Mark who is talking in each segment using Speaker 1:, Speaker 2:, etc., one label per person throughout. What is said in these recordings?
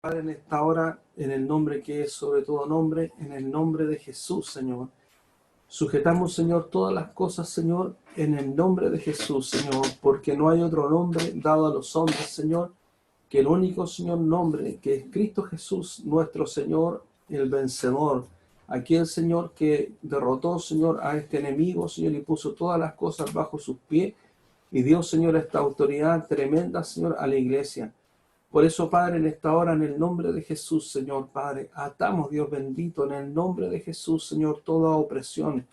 Speaker 1: Padre, en esta hora, en el nombre que es sobre todo nombre, en el nombre de Jesús, Señor. Sujetamos, Señor, todas las cosas, Señor, en el nombre de Jesús, Señor, porque no hay otro nombre dado a los hombres, Señor, que el único, Señor, nombre, que es Cristo Jesús, nuestro Señor, el vencedor. Aquel, Señor, que derrotó, Señor, a este enemigo, Señor, y puso todas las cosas bajo sus pies, y dio, Señor, esta autoridad tremenda, Señor, a la iglesia. Por eso, Padre, en esta hora, en el nombre de Jesús, Señor, Padre, atamos, Dios bendito, en el nombre de Jesús, Señor, toda opresión,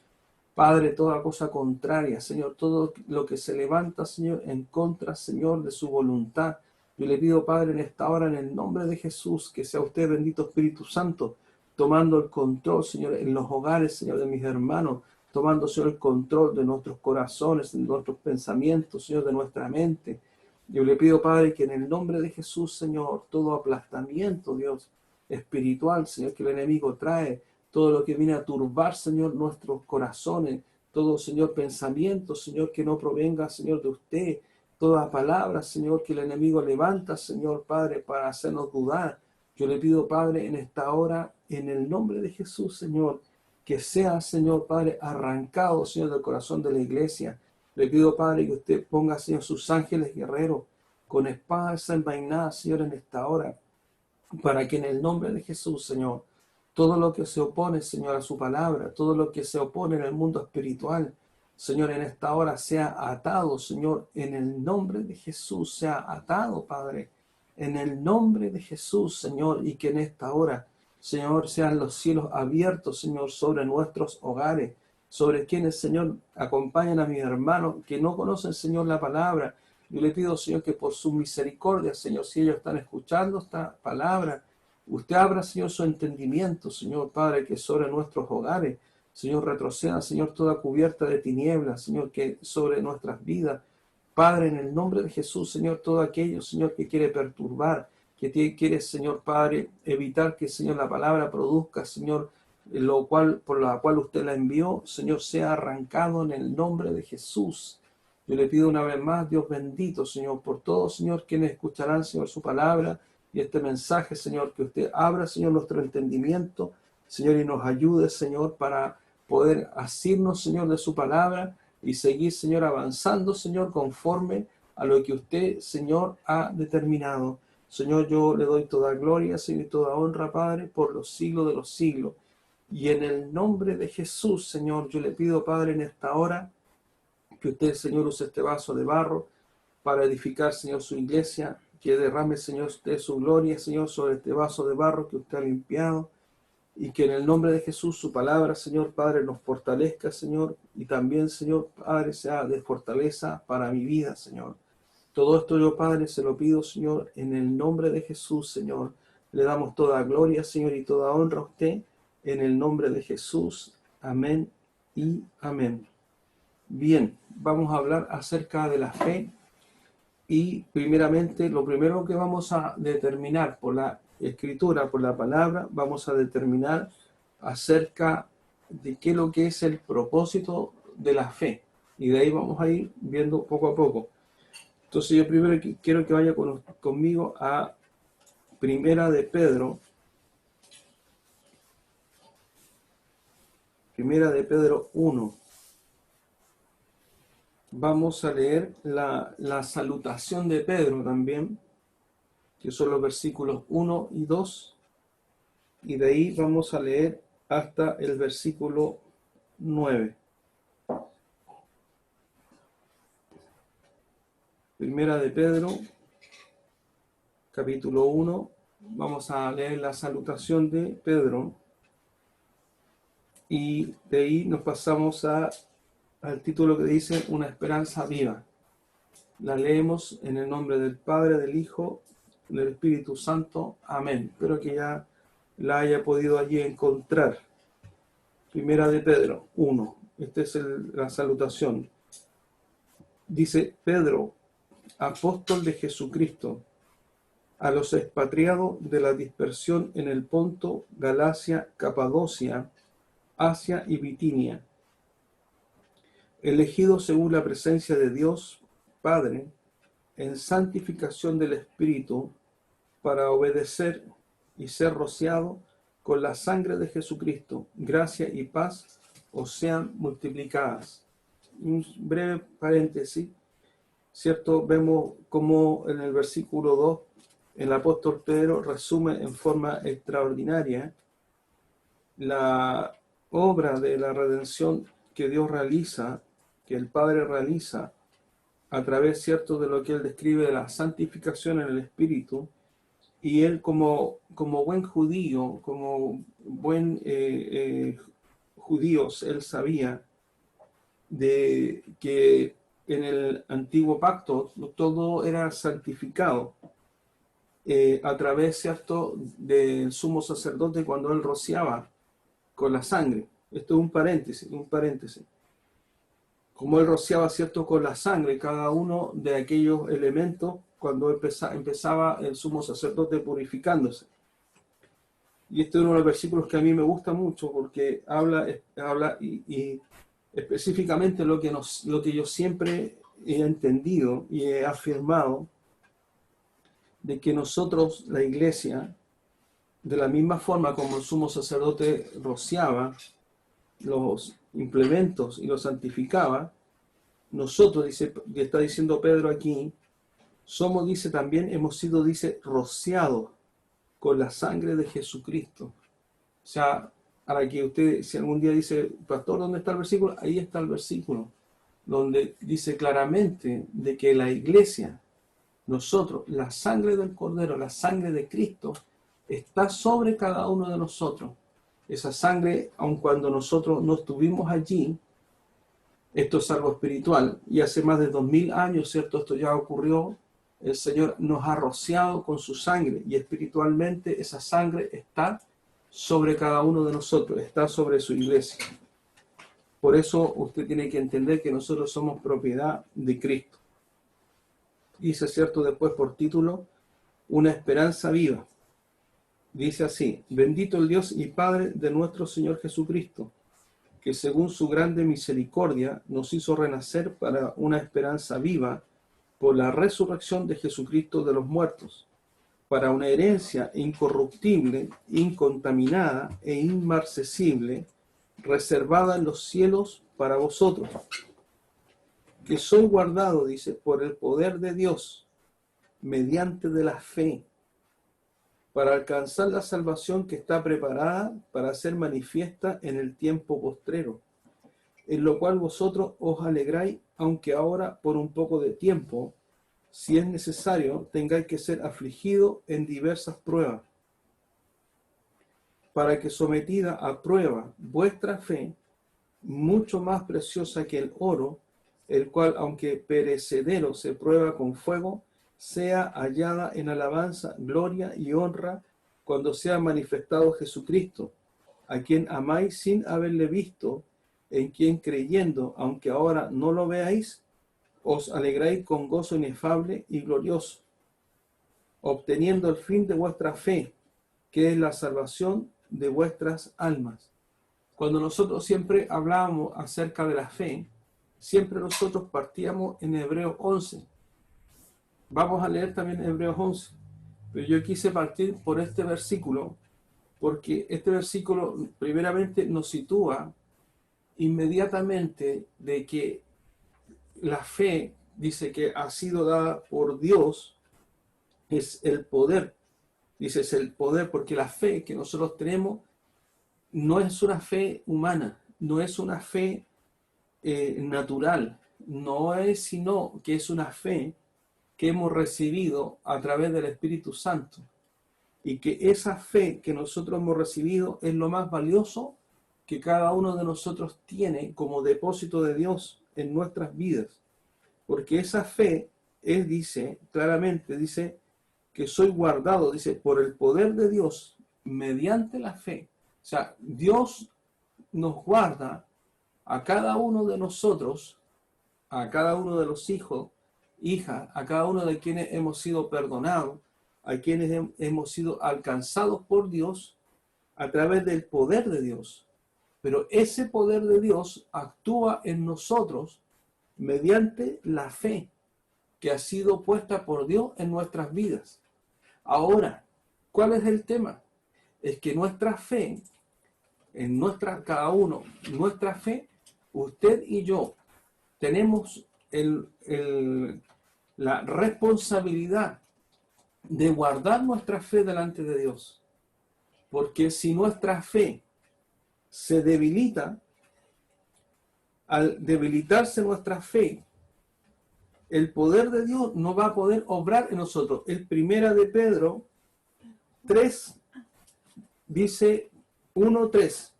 Speaker 1: Padre, toda cosa contraria, Señor, todo lo que se levanta, Señor, en contra, Señor, de su voluntad. Yo le pido, Padre, en esta hora, en el nombre de Jesús, que sea usted, bendito Espíritu Santo, tomando el control, Señor, en los hogares, Señor, de mis hermanos, tomando, Señor, el control de nuestros corazones, de nuestros pensamientos, Señor, de nuestra mente. Yo le pido, Padre, que en el nombre de Jesús, Señor, todo aplastamiento, Dios, espiritual, Señor, que el enemigo trae, todo lo que viene a turbar, Señor, nuestros corazones, todo, Señor, pensamiento, Señor, que no provenga, Señor, de usted, toda palabra, Señor, que el enemigo levanta, Señor, Padre, para hacernos dudar. Yo le pido, Padre, en esta hora, en el nombre de Jesús, Señor, que sea, Señor, Padre, arrancado, Señor, del corazón de la iglesia. Le pido, Padre, que usted ponga, Señor, sus ángeles guerreros con espadas envainadas, Señor, en esta hora, para que en el nombre de Jesús, Señor, todo lo que se opone, Señor, a su palabra, todo lo que se opone en el mundo espiritual, Señor, en esta hora sea atado, Señor, en el nombre de Jesús, sea atado, Padre, en el nombre de Jesús, Señor, y que en esta hora, Señor, sean los cielos abiertos, Señor, sobre nuestros hogares, sobre quienes, Señor, acompañan a mis hermanos que no conocen, Señor, la palabra. Yo le pido, Señor, que por su misericordia, Señor, si ellos están escuchando esta palabra, usted abra, Señor, su entendimiento, Señor, Padre, que sobre nuestros hogares, Señor, retroceda, Señor, toda cubierta de tinieblas, Señor, que sobre nuestras vidas, Padre, en el nombre de Jesús, Señor, todo aquello, Señor, que quiere perturbar, que quiere, Señor, Padre, evitar que, Señor, la palabra produzca, Señor, por la cual usted la envió, Señor, sea arrancado en el nombre de Jesús. Yo le pido una vez más, Dios bendito, Señor, por todos, Señor, quienes escucharán, Señor, su palabra y este mensaje, Señor, que usted abra, Señor, nuestro entendimiento, Señor, y nos ayude, Señor, para poder asirnos, Señor, de su palabra y seguir, Señor, avanzando, Señor, conforme a lo que usted, Señor, ha determinado. Señor, yo le doy toda gloria, Señor, y toda honra, Padre, por los siglos de los siglos. Y en el nombre de Jesús, Señor, yo le pido, Padre, en esta hora, que usted, Señor, use este vaso de barro para edificar, Señor, su iglesia, que derrame, Señor, usted su gloria, Señor, sobre este vaso de barro que usted ha limpiado, y que en el nombre de Jesús su palabra, Señor, Padre, nos fortalezca, Señor, y también, Señor, Padre, sea de fortaleza para mi vida, Señor. Todo esto yo, Padre, se lo pido, Señor, en el nombre de Jesús, Señor. Le damos toda gloria, Señor, y toda honra a usted, en el nombre de Jesús. Amén y amén. Bien, vamos a hablar acerca de la fe y primeramente lo primero que vamos a determinar por la escritura, por la palabra, vamos a determinar acerca de qué es lo que es el propósito de la fe, y de ahí vamos a ir viendo poco a poco. Entonces yo primero quiero que vaya conmigo a Primera de Pedro 1. Vamos a leer la salutación de Pedro también, que son los versículos 1 y 2, y de ahí vamos a leer hasta el versículo 9. Primera de Pedro, capítulo 1, vamos a leer la salutación de Pedro, y de ahí nos pasamos al título que dice Una esperanza viva. La leemos en el nombre del Padre, del Hijo, del Espíritu Santo. Amén. Espero que ya la haya podido allí encontrar. Primera de Pedro 1. Esta es la salutación. Dice: Pedro, apóstol de Jesucristo, a los expatriados de la dispersión en el Ponto, Galacia, Capadocia, Asia y Bitinia, elegidos según la presencia de Dios Padre, en santificación del Espíritu, para obedecer y ser rociado con la sangre de Jesucristo. Gracia y paz os sean multiplicadas. Un breve paréntesis, ¿cierto? Vemos como en el versículo 2 el apóstol Pedro resume en forma extraordinaria la obra de la redención que Dios realiza, que el Padre realiza a través, ¿cierto?, de lo que él describe de la santificación en el Espíritu. Y él como buen judío, como buen judío, él sabía de que en el antiguo pacto todo era santificado a través, ¿cierto?, del sumo sacerdote cuando él rociaba con la sangre. Esto es un paréntesis, un paréntesis. Como él rociaba, ¿cierto?, con la sangre cada uno de aquellos elementos cuando empezaba el sumo sacerdote purificándose. Y este es uno de los versículos que a mí me gusta mucho porque habla y específicamente lo que yo siempre he entendido y he afirmado, de que nosotros, la iglesia, de la misma forma como el sumo sacerdote rociaba los implementos y los santificaba, nosotros, está diciendo Pedro aquí, somos, dice también, hemos sido, dice, rociados con la sangre de Jesucristo. O sea, para que usted, si algún día dice, pastor, ¿dónde está el versículo? Ahí está el versículo, donde dice claramente de que la iglesia, nosotros, la sangre del Cordero, la sangre de Cristo, está sobre cada uno de nosotros. Esa sangre, aun cuando nosotros no estuvimos allí, esto es algo espiritual, y hace más de 2000 años, ¿cierto? Esto ya ocurrió. El Señor nos ha rociado con su sangre, y espiritualmente esa sangre está sobre cada uno de nosotros, está sobre su iglesia. Por eso usted tiene que entender que nosotros somos propiedad de Cristo. Dice, ¿cierto?, después por título, una esperanza viva. Dice así: bendito el Dios y Padre de nuestro Señor Jesucristo, que según su grande misericordia nos hizo renacer para una esperanza viva por la resurrección de Jesucristo de los muertos, para una herencia incorruptible, incontaminada e inmarcesible, reservada en los cielos para vosotros, que soy guardado, dice, por el poder de Dios, mediante de la fe, para alcanzar la salvación que está preparada para ser manifiesta en el tiempo postrero, en lo cual vosotros os alegráis, aunque ahora por un poco de tiempo, si es necesario, tengáis que ser afligidos en diversas pruebas, para que sometida a prueba vuestra fe, mucho más preciosa que el oro, el cual, aunque perecedero, se prueba con fuego, sea hallada en alabanza, gloria y honra cuando sea manifestado Jesucristo, a quien amáis sin haberle visto, en quien creyendo, aunque ahora no lo veáis, os alegráis con gozo inefable y glorioso, obteniendo el fin de vuestra fe, que es la salvación de vuestras almas. Cuando nosotros siempre hablábamos acerca de la fe, siempre nosotros partíamos en Hebreos 11. Vamos a leer también Hebreos 11, pero yo quise partir por este versículo, porque este versículo primeramente nos sitúa inmediatamente de que la fe, dice que ha sido dada por Dios, es el poder. Dice, es el poder, porque la fe que nosotros tenemos no es una fe humana, no es una fe natural, no es sino que es una fe que hemos recibido a través del Espíritu Santo, y que esa fe que nosotros hemos recibido es lo más valioso que cada uno de nosotros tiene como depósito de Dios en nuestras vidas, porque esa fe, él dice claramente, dice que soy guardado, dice, por el poder de Dios mediante la fe. O sea, Dios nos guarda a cada uno de nosotros, a cada uno de los hijos, hijas, a cada uno de quienes hemos sido perdonados, a quienes hemos sido alcanzados por Dios a través del poder de Dios. Pero ese poder de Dios actúa en nosotros mediante la fe que ha sido puesta por Dios en nuestras vidas. Ahora, ¿cuál es el tema? es que nuestra fe, cada uno, nuestra fe, usted y yo, tenemos la responsabilidad de guardar nuestra fe delante de Dios. Porque si nuestra fe se debilita, al debilitarse nuestra fe, el poder de Dios no va a poder obrar en nosotros. El primera de Pedro 3 dice 1:3.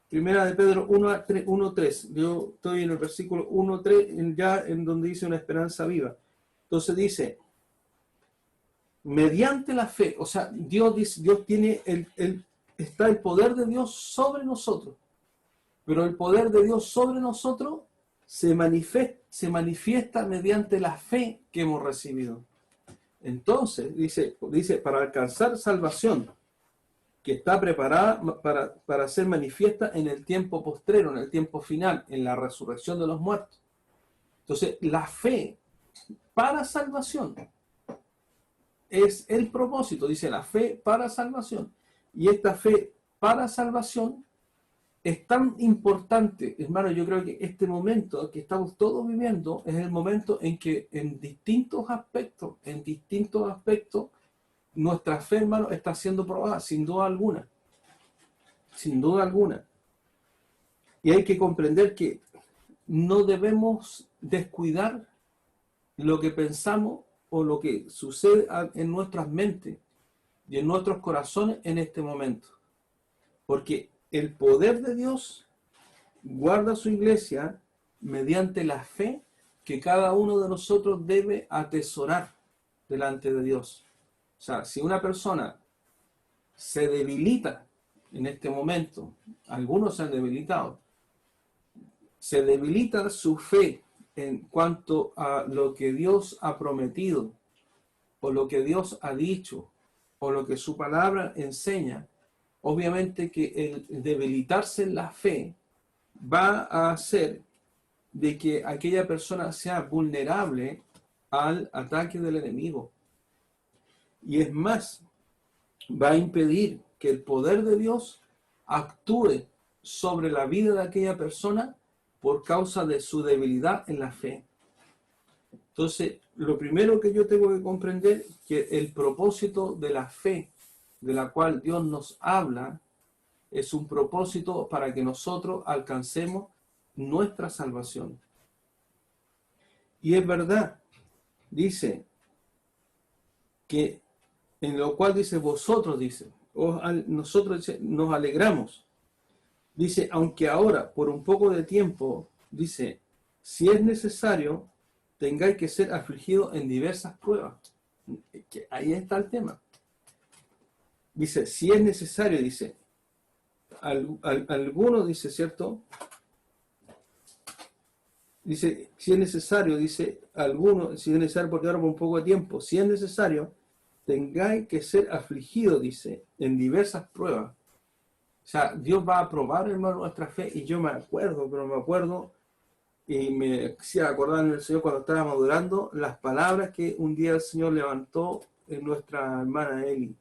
Speaker 1: Primera de Pedro 1:3. Yo estoy en el versículo 1:3, ya en donde dice una esperanza viva. Entonces dice, mediante la fe, o sea, Dios tiene está el poder de Dios sobre nosotros, pero el poder de Dios sobre nosotros se manifiesta mediante la fe que hemos recibido. Entonces, dice, para alcanzar salvación, que está preparada para ser manifiesta en el tiempo postrero, en el tiempo final, en la resurrección de los muertos. Entonces, la fe para salvación es el propósito, dice la fe para salvación. Y esta fe para salvación es tan importante, hermano. Yo creo que este momento que estamos todos viviendo es el momento en que en distintos aspectos, nuestra fe, hermano, está siendo probada, sin duda alguna. Sin duda alguna. Y hay que comprender que no debemos descuidar lo que pensamos o lo que sucede en nuestras mentes y en nuestros corazones en este momento. Porque el poder de Dios guarda su iglesia mediante la fe que cada uno de nosotros debe atesorar delante de Dios. O sea, si una persona se debilita en este momento, algunos se han debilitado, se debilita su fe en cuanto a lo que Dios ha prometido, o lo que Dios ha dicho, o lo que su palabra enseña, obviamente que el debilitarse en la fe va a hacer de que aquella persona sea vulnerable al ataque del enemigo. Y es más, va a impedir que el poder de Dios actúe sobre la vida de aquella persona por causa de su debilidad en la fe. Entonces, lo primero que yo tengo que comprender es que el propósito de la fe de la cual Dios nos habla es un propósito para que nosotros alcancemos nuestra salvación. Y es verdad, dice, que en lo cual dice vosotros, dice, nosotros dice, nos alegramos. Dice, aunque ahora, por un poco de tiempo, dice, si es necesario, tengáis que ser afligidos en diversas pruebas. Que ahí está el tema. Dice, si es necesario, dice, algunos, dice, ¿cierto? Dice, si es necesario, dice, algunos, si es necesario, porque ahora por un poco de tiempo, si es necesario, tengáis que ser afligidos, dice, en diversas pruebas. O sea, Dios va a probar, hermano, nuestra fe. Y yo me acuerdo, y me hacía acordar en el Señor cuando estábamos adorando, las palabras que un día el Señor levantó en nuestra hermana Eli.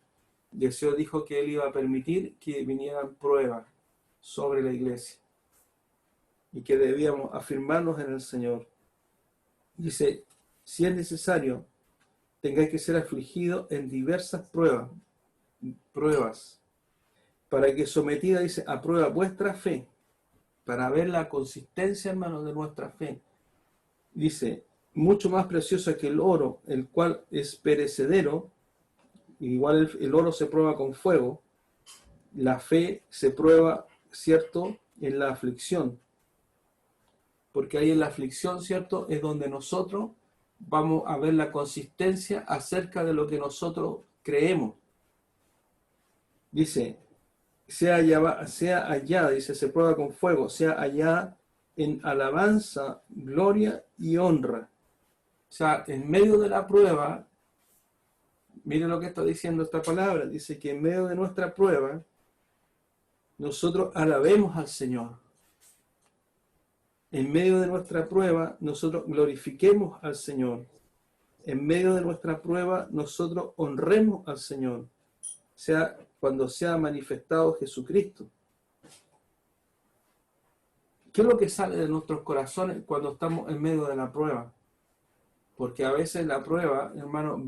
Speaker 1: Y el Señor dijo que Él iba a permitir que vinieran pruebas sobre la iglesia. Y que debíamos afirmarnos en el Señor. Dice, si es necesario, tengáis que ser afligidos en diversas pruebas, para que sometida, dice, a prueba vuestra fe, para ver la consistencia, hermano, de nuestra fe. Dice, mucho más preciosa que el oro, el cual es perecedero, igual el oro se prueba con fuego, la fe se prueba, ¿cierto?, en la aflicción. Porque ahí en la aflicción, ¿cierto?, es donde nosotros vamos a ver la consistencia acerca de lo que nosotros creemos. Dice, sea allá, dice, se prueba con fuego, sea allá en alabanza, gloria y honra. O sea, en medio de la prueba, miren lo que está diciendo esta palabra, dice que en medio de nuestra prueba, nosotros alabemos al Señor. En medio de nuestra prueba, nosotros glorifiquemos al Señor. En medio de nuestra prueba, nosotros honremos al Señor. O sea, cuando sea manifestado Jesucristo. ¿Qué es lo que sale de nuestros corazones cuando estamos en medio de la prueba? Porque a veces la prueba, hermano,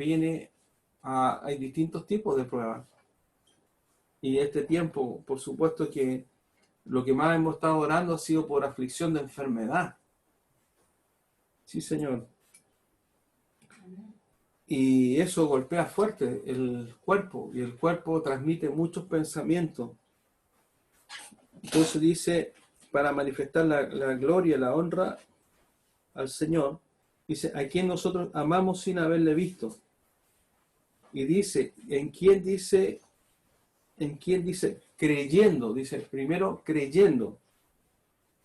Speaker 1: hay distintos tipos de pruebas. Y este tiempo, por supuesto que lo que más hemos estado orando ha sido por aflicción de enfermedad. Sí, Señor. Y eso golpea fuerte el cuerpo, y el cuerpo transmite muchos pensamientos. Entonces dice, para manifestar la gloria, la honra al Señor, dice, a quien nosotros amamos sin haberle visto. Y dice, ¿en quién dice? Creyendo, dice, primero creyendo.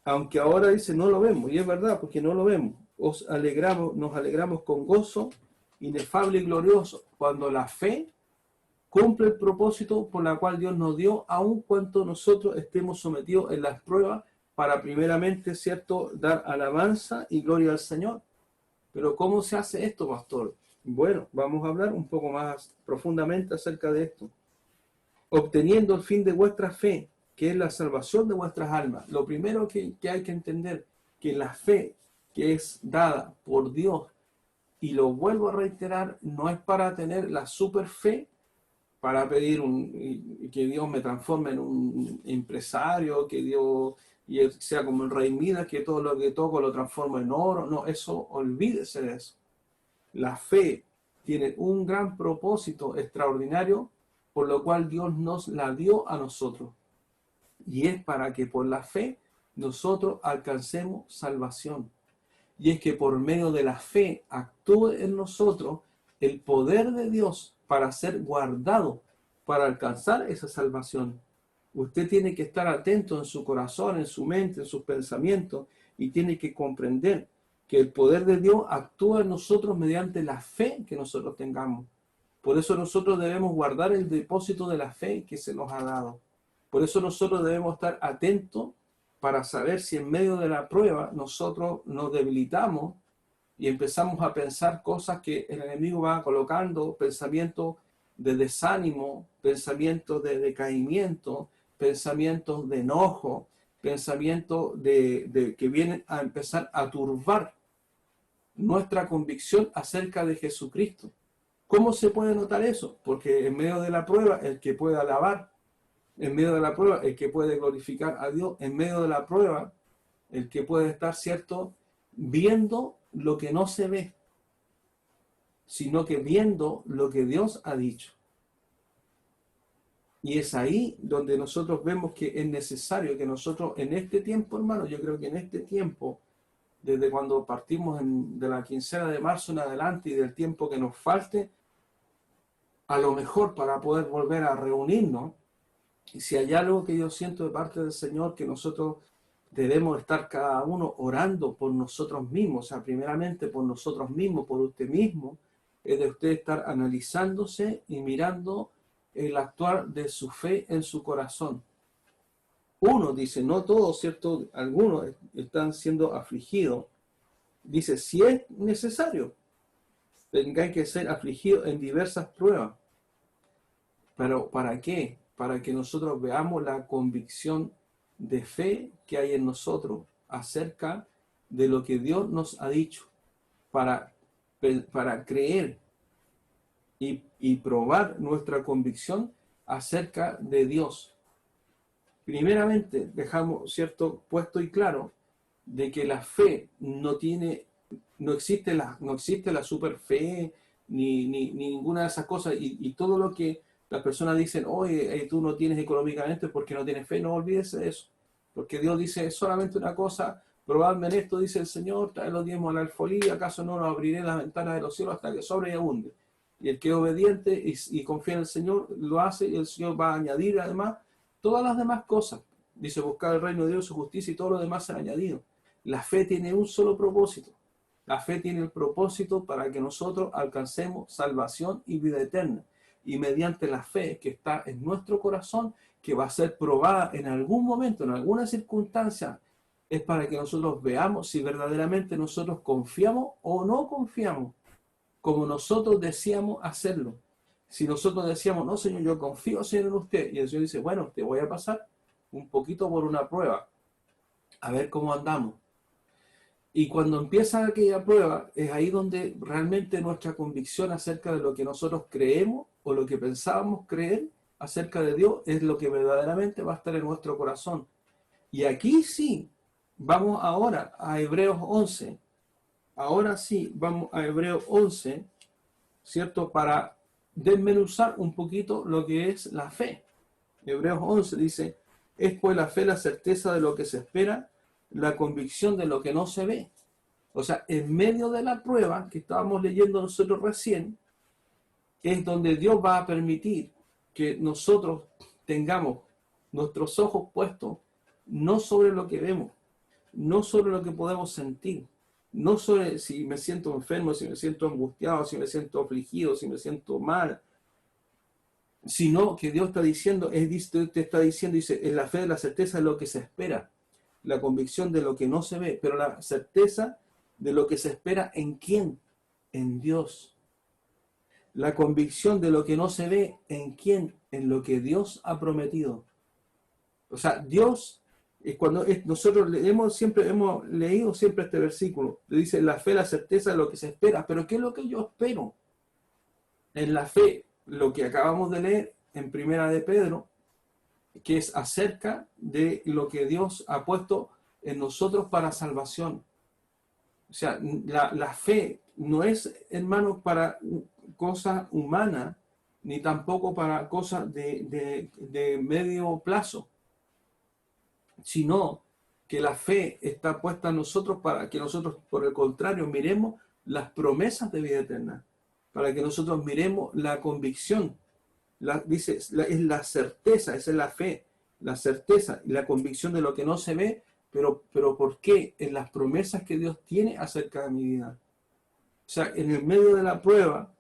Speaker 1: Aunque ahora dice, no lo vemos, y es verdad, porque no lo vemos. Nos alegramos con gozo inefable y glorioso, cuando la fe cumple el propósito por la cual Dios nos dio, aun cuanto nosotros estemos sometidos en las pruebas, para primeramente, ¿cierto?, dar alabanza y gloria al Señor. Pero ¿cómo se hace esto, pastor? Bueno, vamos a hablar un poco más profundamente acerca de esto. Obteniendo el fin de vuestra fe, que es la salvación de vuestras almas. Lo primero que hay que entender, que la fe que es dada por Dios, y lo vuelvo a reiterar, no es para tener la super fe, para pedir que Dios me transforme en un empresario, que Dios sea como el rey Midas, que todo lo que toco lo transformo en oro. No, eso, olvídese de eso. La fe tiene un gran propósito extraordinario, por lo cual Dios nos la dio a nosotros. Y es para que por la fe nosotros alcancemos salvación. Y es que por medio de la fe actúe en nosotros el poder de Dios para ser guardado, para alcanzar esa salvación. Usted tiene que estar atento en su corazón, en su mente, en sus pensamientos, y tiene que comprender que el poder de Dios actúa en nosotros mediante la fe que nosotros tengamos. Por eso nosotros debemos guardar el depósito de la fe que se nos ha dado. Por eso nosotros debemos estar atentos para saber si en medio de la prueba nosotros nos debilitamos y empezamos a pensar cosas que el enemigo va colocando, pensamientos de desánimo, pensamientos de decaimiento, pensamientos de enojo, pensamientos que vienen a empezar a turbar nuestra convicción acerca de Jesucristo. ¿Cómo se puede notar eso? Porque en medio de la prueba, el que puede alabar, en medio de la prueba, el que puede glorificar a Dios, en medio de la prueba, el que puede estar, ¿cierto?, viendo lo que no se ve, sino que viendo lo que Dios ha dicho. Y es ahí donde nosotros vemos que es necesario que nosotros en este tiempo, hermano, yo creo que en este tiempo, desde cuando partimos de la quincena de marzo en adelante y del tiempo que nos falte, a lo mejor para poder volver a reunirnos, y si hay algo que yo siento de parte del Señor, que nosotros debemos estar cada uno orando por nosotros mismos, o sea, primeramente por nosotros mismos, por usted mismo, es de usted estar analizándose y mirando el actuar de su fe en su corazón. Uno dice, no todos, ¿cierto? Algunos están siendo afligidos. Dice, si es necesario, tengan que ser afligidos en diversas pruebas. Pero ¿para qué? Para que nosotros veamos la convicción de fe que hay en nosotros acerca de lo que Dios nos ha dicho, para creer y probar nuestra convicción acerca de Dios. Primeramente, dejamos, ¿cierto?, puesto y claro de que la fe no existe la super fe, ni ninguna de esas cosas, y todo lo que las personas dicen, oye, tú no tienes económicamente porque no tienes fe, no olvides de eso, porque Dios dice solamente una cosa, probadme en esto, dice el Señor, trae los diezmos a la alfolía, ¿acaso no nos abriré las ventanas de los cielos hasta que sobre y abunde? Y el que es obediente y confía en el Señor, lo hace, y el Señor va a añadir además todas las demás cosas. Dice, buscar el reino de Dios, su justicia, y todo lo demás será añadido. La fe tiene un solo propósito. La fe tiene el propósito para que nosotros alcancemos salvación y vida eterna. Y mediante la fe que está en nuestro corazón, que va a ser probada en algún momento, en alguna circunstancia, es para que nosotros veamos si verdaderamente nosotros confiamos o no confiamos, como nosotros deseamos hacerlo. Si nosotros decíamos, no, Señor, yo confío, Señor, en usted, y el Señor dice, bueno, te voy a pasar un poquito por una prueba, a ver cómo andamos. Y cuando empieza aquella prueba, es ahí donde realmente nuestra convicción acerca de lo que nosotros creemos o lo que pensábamos creer acerca de Dios es lo que verdaderamente va a estar en nuestro corazón. Y aquí sí, vamos ahora a Hebreos 11. Ahora sí, vamos a Hebreos 11, ¿cierto? Para desmenuzar un poquito lo que es la fe. Hebreos 11 dice, es pues la fe la certeza de lo que se espera, la convicción de lo que no se ve. O sea, en medio de la prueba que estábamos leyendo nosotros recién, es donde Dios va a permitir que nosotros tengamos nuestros ojos puestos no sobre lo que vemos, no sobre lo que podemos sentir, no sobre si me siento enfermo, si me siento angustiado, si me siento afligido, si me siento mal, sino que Dios está diciendo, te está diciendo, dice, es la fe de la certeza de lo que se espera, la convicción de lo que no se ve, pero la certeza de lo que se espera ¿en quién? En Dios. La convicción de lo que no se ve ¿en quién? En lo que Dios ha prometido. O sea, Dios, nosotros siempre hemos leído siempre este versículo, dice la fe, la certeza de lo que se espera, pero ¿qué es lo que yo espero? En la fe, lo que acabamos de leer en Primera de Pedro, que es acerca de lo que Dios ha puesto en nosotros para salvación. O sea, la fe no es, hermano, para cosas humanas, ni tampoco para cosas de medio plazo, sino que la fe está puesta en nosotros para que nosotros, por el contrario, miremos las promesas de vida eterna, para que nosotros miremos la convicción. Es la certeza, esa es la fe, la certeza y la convicción de lo que no se ve, pero ¿por qué? En las promesas que Dios tiene acerca de mi vida. O sea, en el medio de la prueba,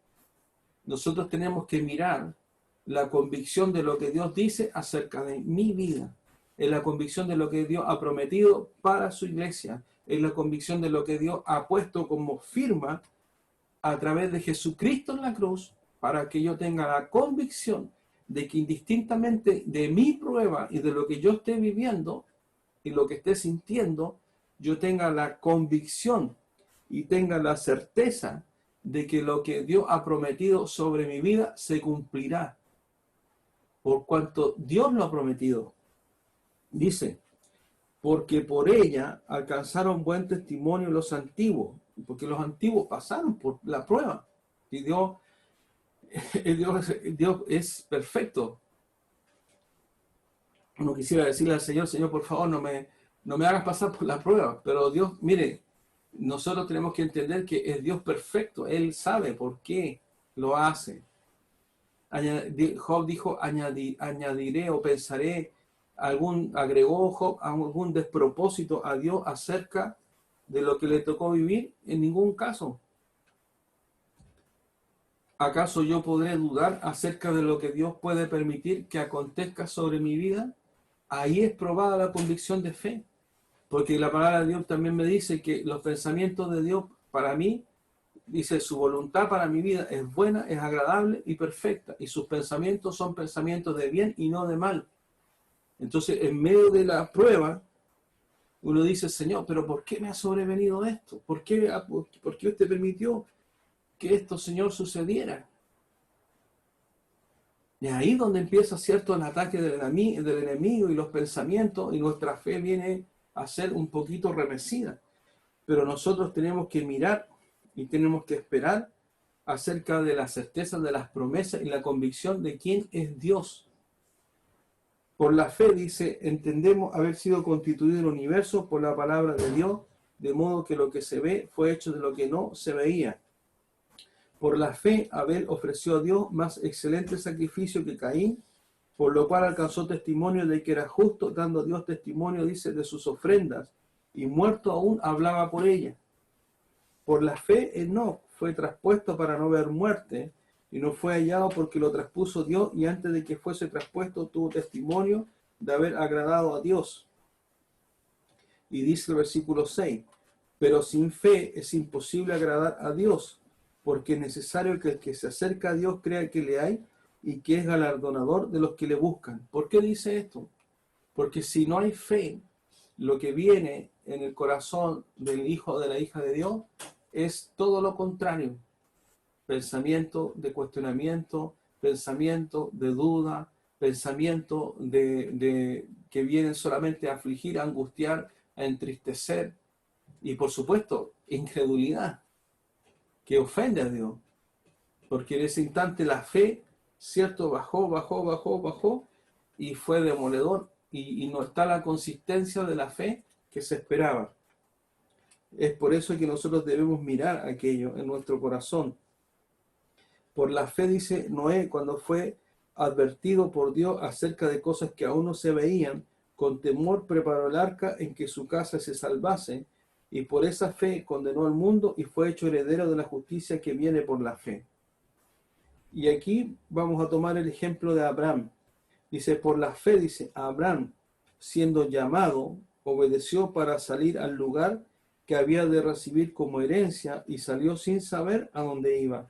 Speaker 1: nosotros tenemos que mirar la convicción de lo que Dios dice acerca de mi vida. Es la convicción de lo que Dios ha prometido para su iglesia. Es la convicción de lo que Dios ha puesto como firma a través de Jesucristo en la cruz, para que yo tenga la convicción de que indistintamente de mi prueba y de lo que yo esté viviendo y lo que esté sintiendo, yo tenga la convicción y tenga la certeza de que lo que Dios ha prometido sobre mi vida se cumplirá. Por cuanto Dios lo ha prometido. Dice, porque por ella alcanzaron buen testimonio los antiguos, porque los antiguos pasaron por la prueba. Y Dios es perfecto. Uno quisiera decirle al Señor, Señor, por favor, no me hagas pasar por la prueba. Pero Dios, mire, nosotros tenemos que entender que es Dios perfecto. Él sabe por qué lo hace. Job dijo, añadiré o pensaré, agregó Job algún despropósito a Dios acerca de lo que le tocó vivir. En ningún caso. ¿Acaso yo podré dudar acerca de lo que Dios puede permitir que acontezca sobre mi vida? Ahí es probada la convicción de fe, porque la palabra de Dios también me dice que los pensamientos de Dios para mí, dice, su voluntad para mi vida es buena, es agradable y perfecta, y sus pensamientos son pensamientos de bien y no de mal. Entonces, en medio de la prueba, uno dice, Señor, pero ¿por qué me ha sobrevenido esto? ¿Por qué usted permitió que esto, Señor, sucediera? Y ahí donde empieza, cierto, el ataque del enemigo y los pensamientos, y nuestra fe viene a ser un poquito remecida. Pero nosotros tenemos que mirar y tenemos que esperar acerca de la certeza de las promesas y la convicción de quién es Dios. Por la fe, dice, entendemos haber sido constituido el universo por la palabra de Dios, de modo que lo que se ve fue hecho de lo que no se veía. Por la fe, Abel ofreció a Dios más excelente sacrificio que Caín, por lo cual alcanzó testimonio de que era justo, dando a Dios testimonio, dice, de sus ofrendas, y muerto aún hablaba por ella. Por la fe, Enoc fue traspuesto para no ver muerte, y no fue hallado porque lo traspuso Dios, y antes de que fuese traspuesto tuvo testimonio de haber agradado a Dios. Y dice el versículo 6, pero sin fe es imposible agradar a Dios, porque es necesario que el que se acerca a Dios crea que le hay y que es galardonador de los que le buscan. ¿Por qué dice esto? Porque si no hay fe, lo que viene en el corazón del hijo o de la hija de Dios es todo lo contrario. Pensamiento de cuestionamiento, pensamiento de duda, pensamiento de que vienen solamente a afligir, a angustiar, a entristecer y por supuesto incredulidad que ofende a Dios, porque en ese instante la fe, cierto, bajó y fue demoledor y no está la consistencia de la fe que se esperaba. Es por eso que nosotros debemos mirar aquello en nuestro corazón. Por la fe, dice Noé, cuando fue advertido por Dios acerca de cosas que aún no se veían, con temor preparó el arca en que su casa se salvase, y por esa fe condenó al mundo y fue hecho heredero de la justicia que viene por la fe. Y aquí vamos a tomar el ejemplo de Abraham. Dice, por la fe, dice, Abraham, siendo llamado, obedeció para salir al lugar que había de recibir como herencia y salió sin saber a dónde iba.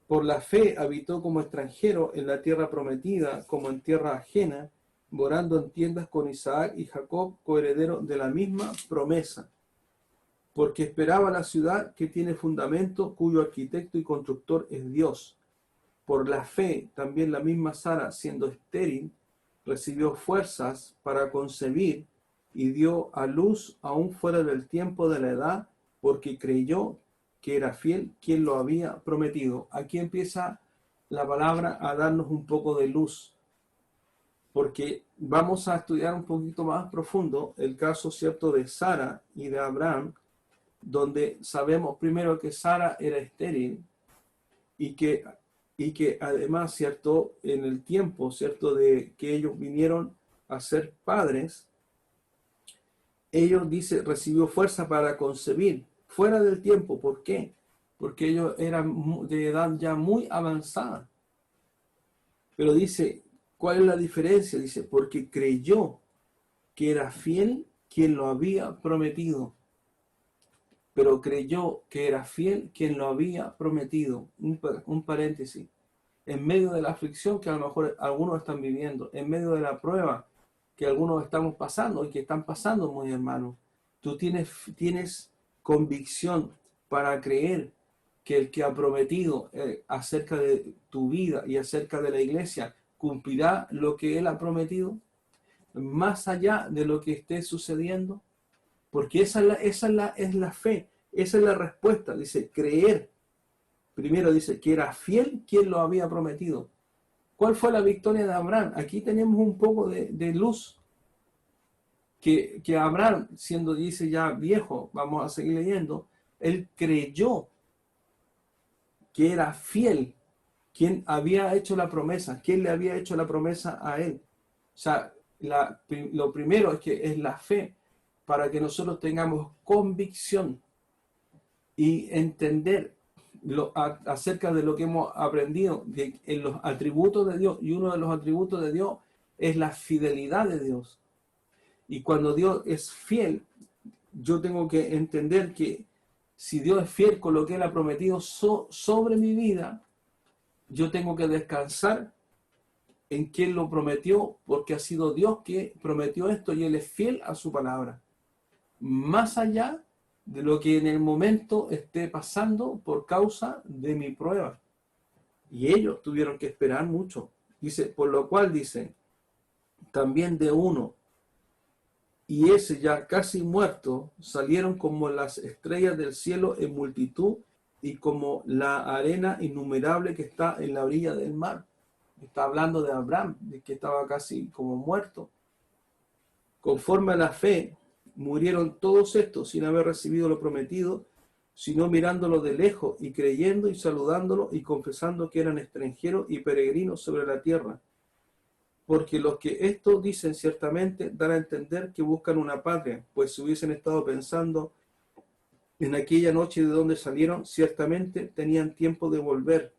Speaker 1: Por la fe habitó como extranjero en la tierra prometida, como en tierra ajena, morando en tiendas con Isaac y Jacob, coheredero de la misma promesa. Porque esperaba la ciudad que tiene fundamento, cuyo arquitecto y constructor es Dios. Por la fe, también la misma Sara, siendo estéril, recibió fuerzas para concebir y dio a luz aún fuera del tiempo de la edad, porque creyó que era fiel quien lo había prometido. Aquí empieza la palabra a darnos un poco de luz, porque vamos a estudiar un poquito más profundo el caso, cierto, de Sara y de Abraham, donde sabemos primero que Sara era estéril y que además, cierto, en el tiempo, cierto, de que ellos vinieron a ser padres, ellos, dice, recibió fuerza para concebir fuera del tiempo. ¿Por qué? Porque ellos eran de edad ya muy avanzada. Pero dice, ¿cuál es la diferencia? Dice, porque creyó que era fiel quien lo había prometido. Pero creyó que era fiel quien lo había prometido. Un paréntesis. En medio de la aflicción que a lo mejor algunos están viviendo, en medio de la prueba que algunos estamos pasando y que están pasando, muy hermanos, tú tienes convicción para creer que el que ha prometido acerca de tu vida y acerca de la iglesia cumplirá lo que él ha prometido, más allá de lo que esté sucediendo, porque esa es la fe, esa es la respuesta, dice, creer. Primero dice que era fiel quien lo había prometido. ¿Cuál fue la victoria de Abraham? Aquí tenemos un poco de luz. Que Abraham, siendo, dice, ya viejo, vamos a seguir leyendo, él creyó que era fiel quien había hecho la promesa, quien le había hecho la promesa a él. O sea, lo primero es que es la fe para que nosotros tengamos convicción y entender acerca de lo que hemos aprendido en los atributos de Dios. Y uno de los atributos de Dios es la fidelidad de Dios. Y cuando Dios es fiel, yo tengo que entender que si Dios es fiel con lo que Él ha prometido sobre mi vida, yo tengo que descansar en quien lo prometió, porque ha sido Dios que prometió esto y Él es fiel a su palabra. Más allá de lo que en el momento esté pasando por causa de mi prueba. Y ellos tuvieron que esperar mucho. Dice, por lo cual dice, también de uno, y ese ya casi muerto, salieron como las estrellas del cielo en multitud y como la arena innumerable que está en la orilla del mar. Está hablando de Abraham, de que estaba casi como muerto. Conforme a la fe, murieron todos estos sin haber recibido lo prometido, sino mirándolo de lejos y creyendo y saludándolo y confesando que eran extranjeros y peregrinos sobre la tierra. Porque los que esto dicen ciertamente dan a entender que buscan una patria, pues si hubiesen estado pensando en aquella noche de donde salieron, ciertamente tenían tiempo de volver,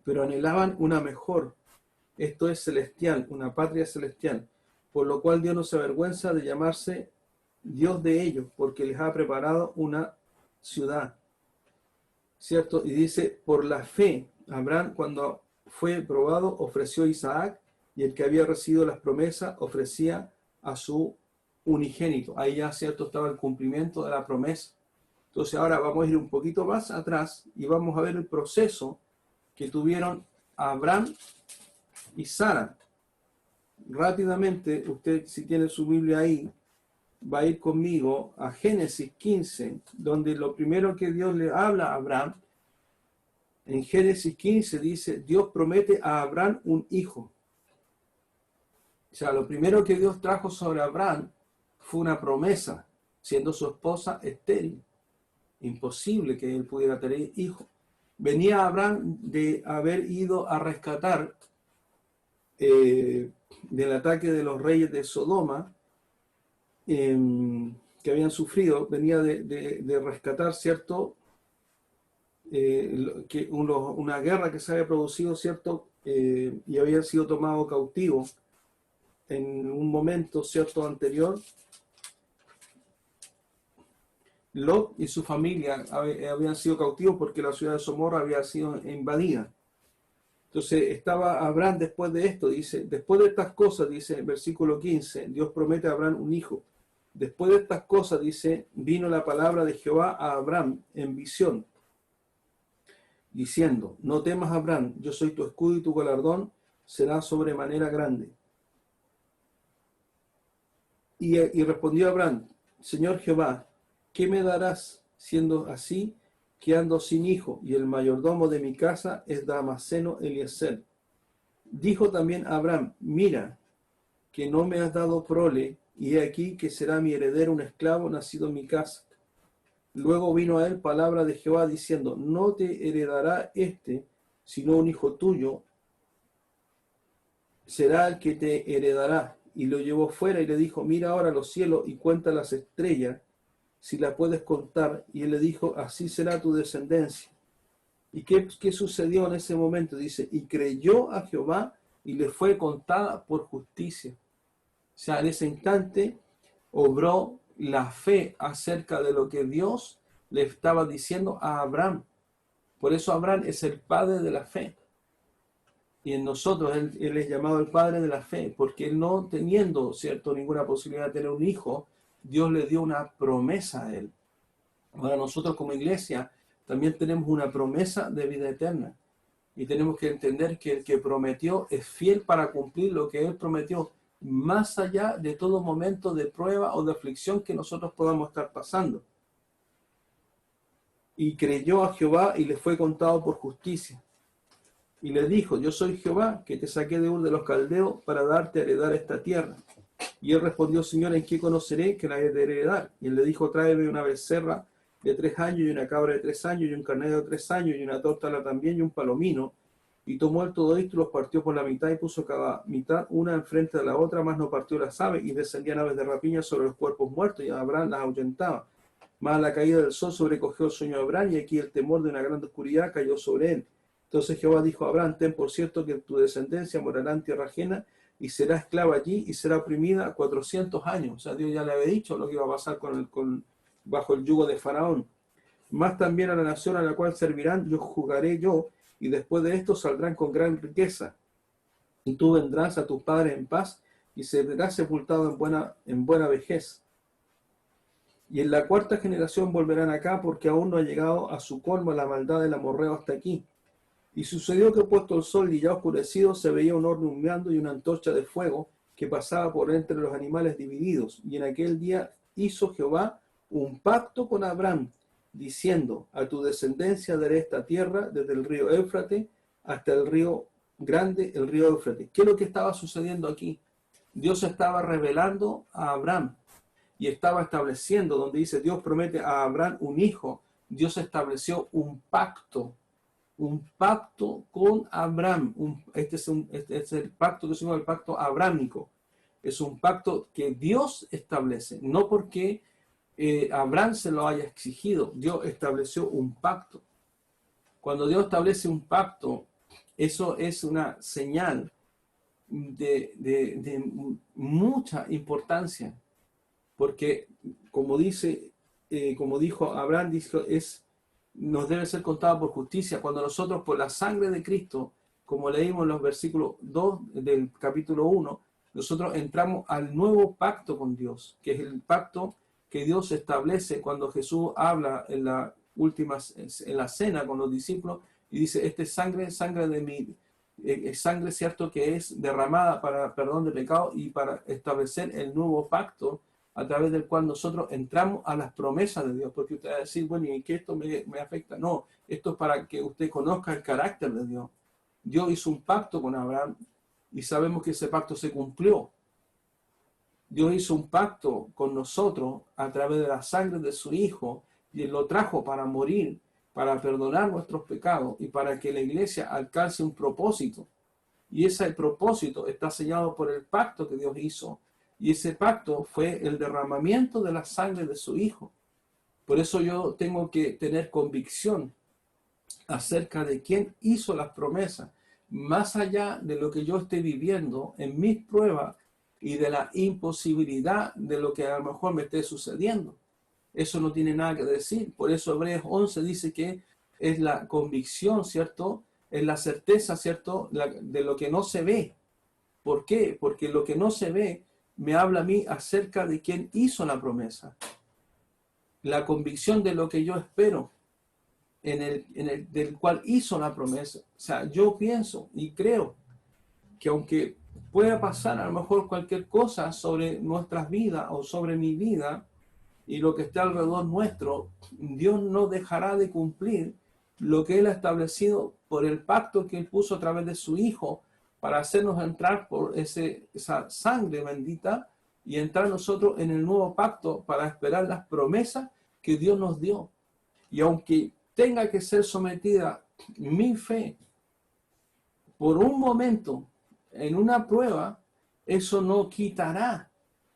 Speaker 1: pero anhelaban una mejor, esto es celestial, una patria celestial, por lo cual Dios no se avergüenza de llamarse Dios de ellos, porque les ha preparado una ciudad. ¿cierto? Y dice, por la fe, Abraham cuando fue probado ofreció a Isaac, y el que había recibido las promesas ofrecía a su unigénito. Ahí ya, ¿cierto?, estaba el cumplimiento de la promesa. Entonces ahora vamos a ir un poquito más atrás y vamos a ver el proceso que tuvieron Abraham y Sara. Rápidamente, usted si tiene su Biblia ahí, va a ir conmigo a Génesis 15, donde lo primero que Dios le habla a Abraham, en Génesis 15 dice, Dios promete a Abraham un hijo. O sea, lo primero que Dios trajo sobre Abraham fue una promesa, siendo su esposa estéril. Imposible que él pudiera tener hijos. Venía Abraham de haber ido a rescatar del ataque de los reyes de Sodoma, que habían sufrido, venía de rescatar, ¿cierto? Una guerra que se había producido, ¿cierto? Y había sido tomado cautivo en un momento, ¿cierto?, anterior. Lot y su familia habían sido cautivos porque la ciudad de Somorra había sido invadida. Entonces estaba Abraham después de esto, dice, después de estas cosas, dice en versículo 15, Dios promete a Abraham un hijo. Después de estas cosas, dice, vino la palabra de Jehová a Abraham en visión, diciendo, no temas, Abraham, yo soy tu escudo y tu galardón será sobremanera grande. Y respondió Abraham, Señor Jehová, ¿qué me darás siendo así que ando sin hijo? Y el mayordomo de mi casa es Damaseno Eliezer. Dijo también Abraham, mira, que no me has dado prole, y he aquí que será mi heredero un esclavo nacido en mi casa. Luego vino a él palabra de Jehová diciendo, no te heredará sino un hijo tuyo, será el que te heredará. Y lo llevó fuera y le dijo, mira ahora los cielos y cuenta las estrellas, si la puedes contar. Y él le dijo, así será tu descendencia. ¿Y qué sucedió en ese momento? Dice, y creyó a Jehová y le fue contada por justicia. O sea, en ese instante obró la fe acerca de lo que Dios le estaba diciendo a Abraham. Por eso Abraham es el padre de la fe. Y en nosotros él es llamado el padre de la fe, porque él no teniendo, ¿cierto?, ninguna posibilidad de tener un hijo, Dios le dio una promesa a él. Ahora nosotros como iglesia también tenemos una promesa de vida eterna. Y tenemos que entender que el que prometió es fiel para cumplir lo que él prometió, más allá de todo momento de prueba o de aflicción que nosotros podamos estar pasando. Y creyó a Jehová y le fue contado por justicia. Y le dijo, yo soy Jehová, que te saqué de Ur de los Caldeos para darte a heredar esta tierra. Y él respondió, Señor, ¿en qué conoceré que la he de heredar? Y él le dijo, tráeme una becerra de 3 años, y una cabra de 3 años, y un carnero de 3 años, y una tórtola también, y un palomino. Y tomó él todo esto, los partió por la mitad, y puso cada mitad una enfrente de la otra, más no partió las aves, y descendían aves de rapiña sobre los cuerpos muertos, y Abraham las ahuyentaba. Mas a la caída del sol sobrecogió el sueño de Abraham, y aquí el temor de una gran oscuridad cayó sobre él. Entonces Jehová dijo a Abraham, ten por cierto que tu descendencia morará en tierra ajena, y será esclava allí, y será oprimida 400 años. O sea, Dios ya le había dicho lo que iba a pasar bajo el yugo de Faraón. Más también a la nación a la cual servirán, yo juzgaré yo, y después de esto saldrán con gran riqueza. Y tú vendrás a tus padres en paz, y serás sepultado en buena vejez. Y en la 4ª generación volverán acá, porque aún no ha llegado a su colmo la maldad del amorreo hasta aquí. Y sucedió que puesto el sol y ya oscurecido, se veía un horno humeando y una antorcha de fuego que pasaba por entre los animales divididos. Y en aquel día hizo Jehová un pacto con Abraham, diciendo, a tu descendencia daré esta tierra desde el río Éufrates hasta el río grande, el río Éufrates. ¿Qué es lo que estaba sucediendo aquí? Dios estaba revelando a Abraham y estaba estableciendo, donde dice Dios promete a Abraham un hijo, Dios estableció un pacto con Abraham. Este es el pacto que se llama el pacto abrámico. Es un pacto que Dios establece, no porque Abraham se lo haya exigido. Dios estableció un pacto. Cuando Dios establece un pacto, eso es una señal de mucha importancia, porque como dijo Abraham, nos debe ser contada por justicia, cuando nosotros por la sangre de Cristo, como leímos en los versículos 2 del capítulo 1, nosotros entramos al nuevo pacto con Dios, que es el pacto que Dios establece cuando Jesús habla en la cena con los discípulos y dice, esta es sangre de mi, es sangre, cierto, que es derramada para perdón de pecado y para establecer el nuevo pacto a través del cual nosotros entramos a las promesas de Dios. Porque usted va a decir, bueno, ¿y qué esto me afecta? No, esto es para que usted conozca el carácter de Dios. Dios hizo un pacto con Abraham y sabemos que ese pacto se cumplió. Dios hizo un pacto con nosotros a través de la sangre de su Hijo y Él lo trajo para morir, para perdonar nuestros pecados y para que la iglesia alcance un propósito. Y ese propósito está sellado por el pacto que Dios hizo. Y ese pacto fue el derramamiento de la sangre de su Hijo. Por eso yo tengo que tener convicción acerca de quién hizo las promesas, más allá de lo que yo esté viviendo en mis pruebas y de la imposibilidad de lo que a lo mejor me esté sucediendo. Eso no tiene nada que decir. Por eso Hebreos 11 dice que es la convicción, ¿cierto? Es la certeza, ¿cierto? De lo que no se ve. ¿Por qué? Porque lo que no se ve me habla a mí acerca de quién hizo la promesa. La convicción de lo que yo espero, del cual hizo la promesa. O sea, yo pienso y creo que aunque pueda pasar a lo mejor cualquier cosa sobre nuestras vidas o sobre mi vida y lo que esté alrededor nuestro, Dios no dejará de cumplir lo que Él ha establecido por el pacto que Él puso a través de su Hijo para hacernos entrar por esa sangre bendita y entrar nosotros en el nuevo pacto para esperar las promesas que Dios nos dio. Y aunque tenga que ser sometida mi fe por un momento en una prueba, eso no quitará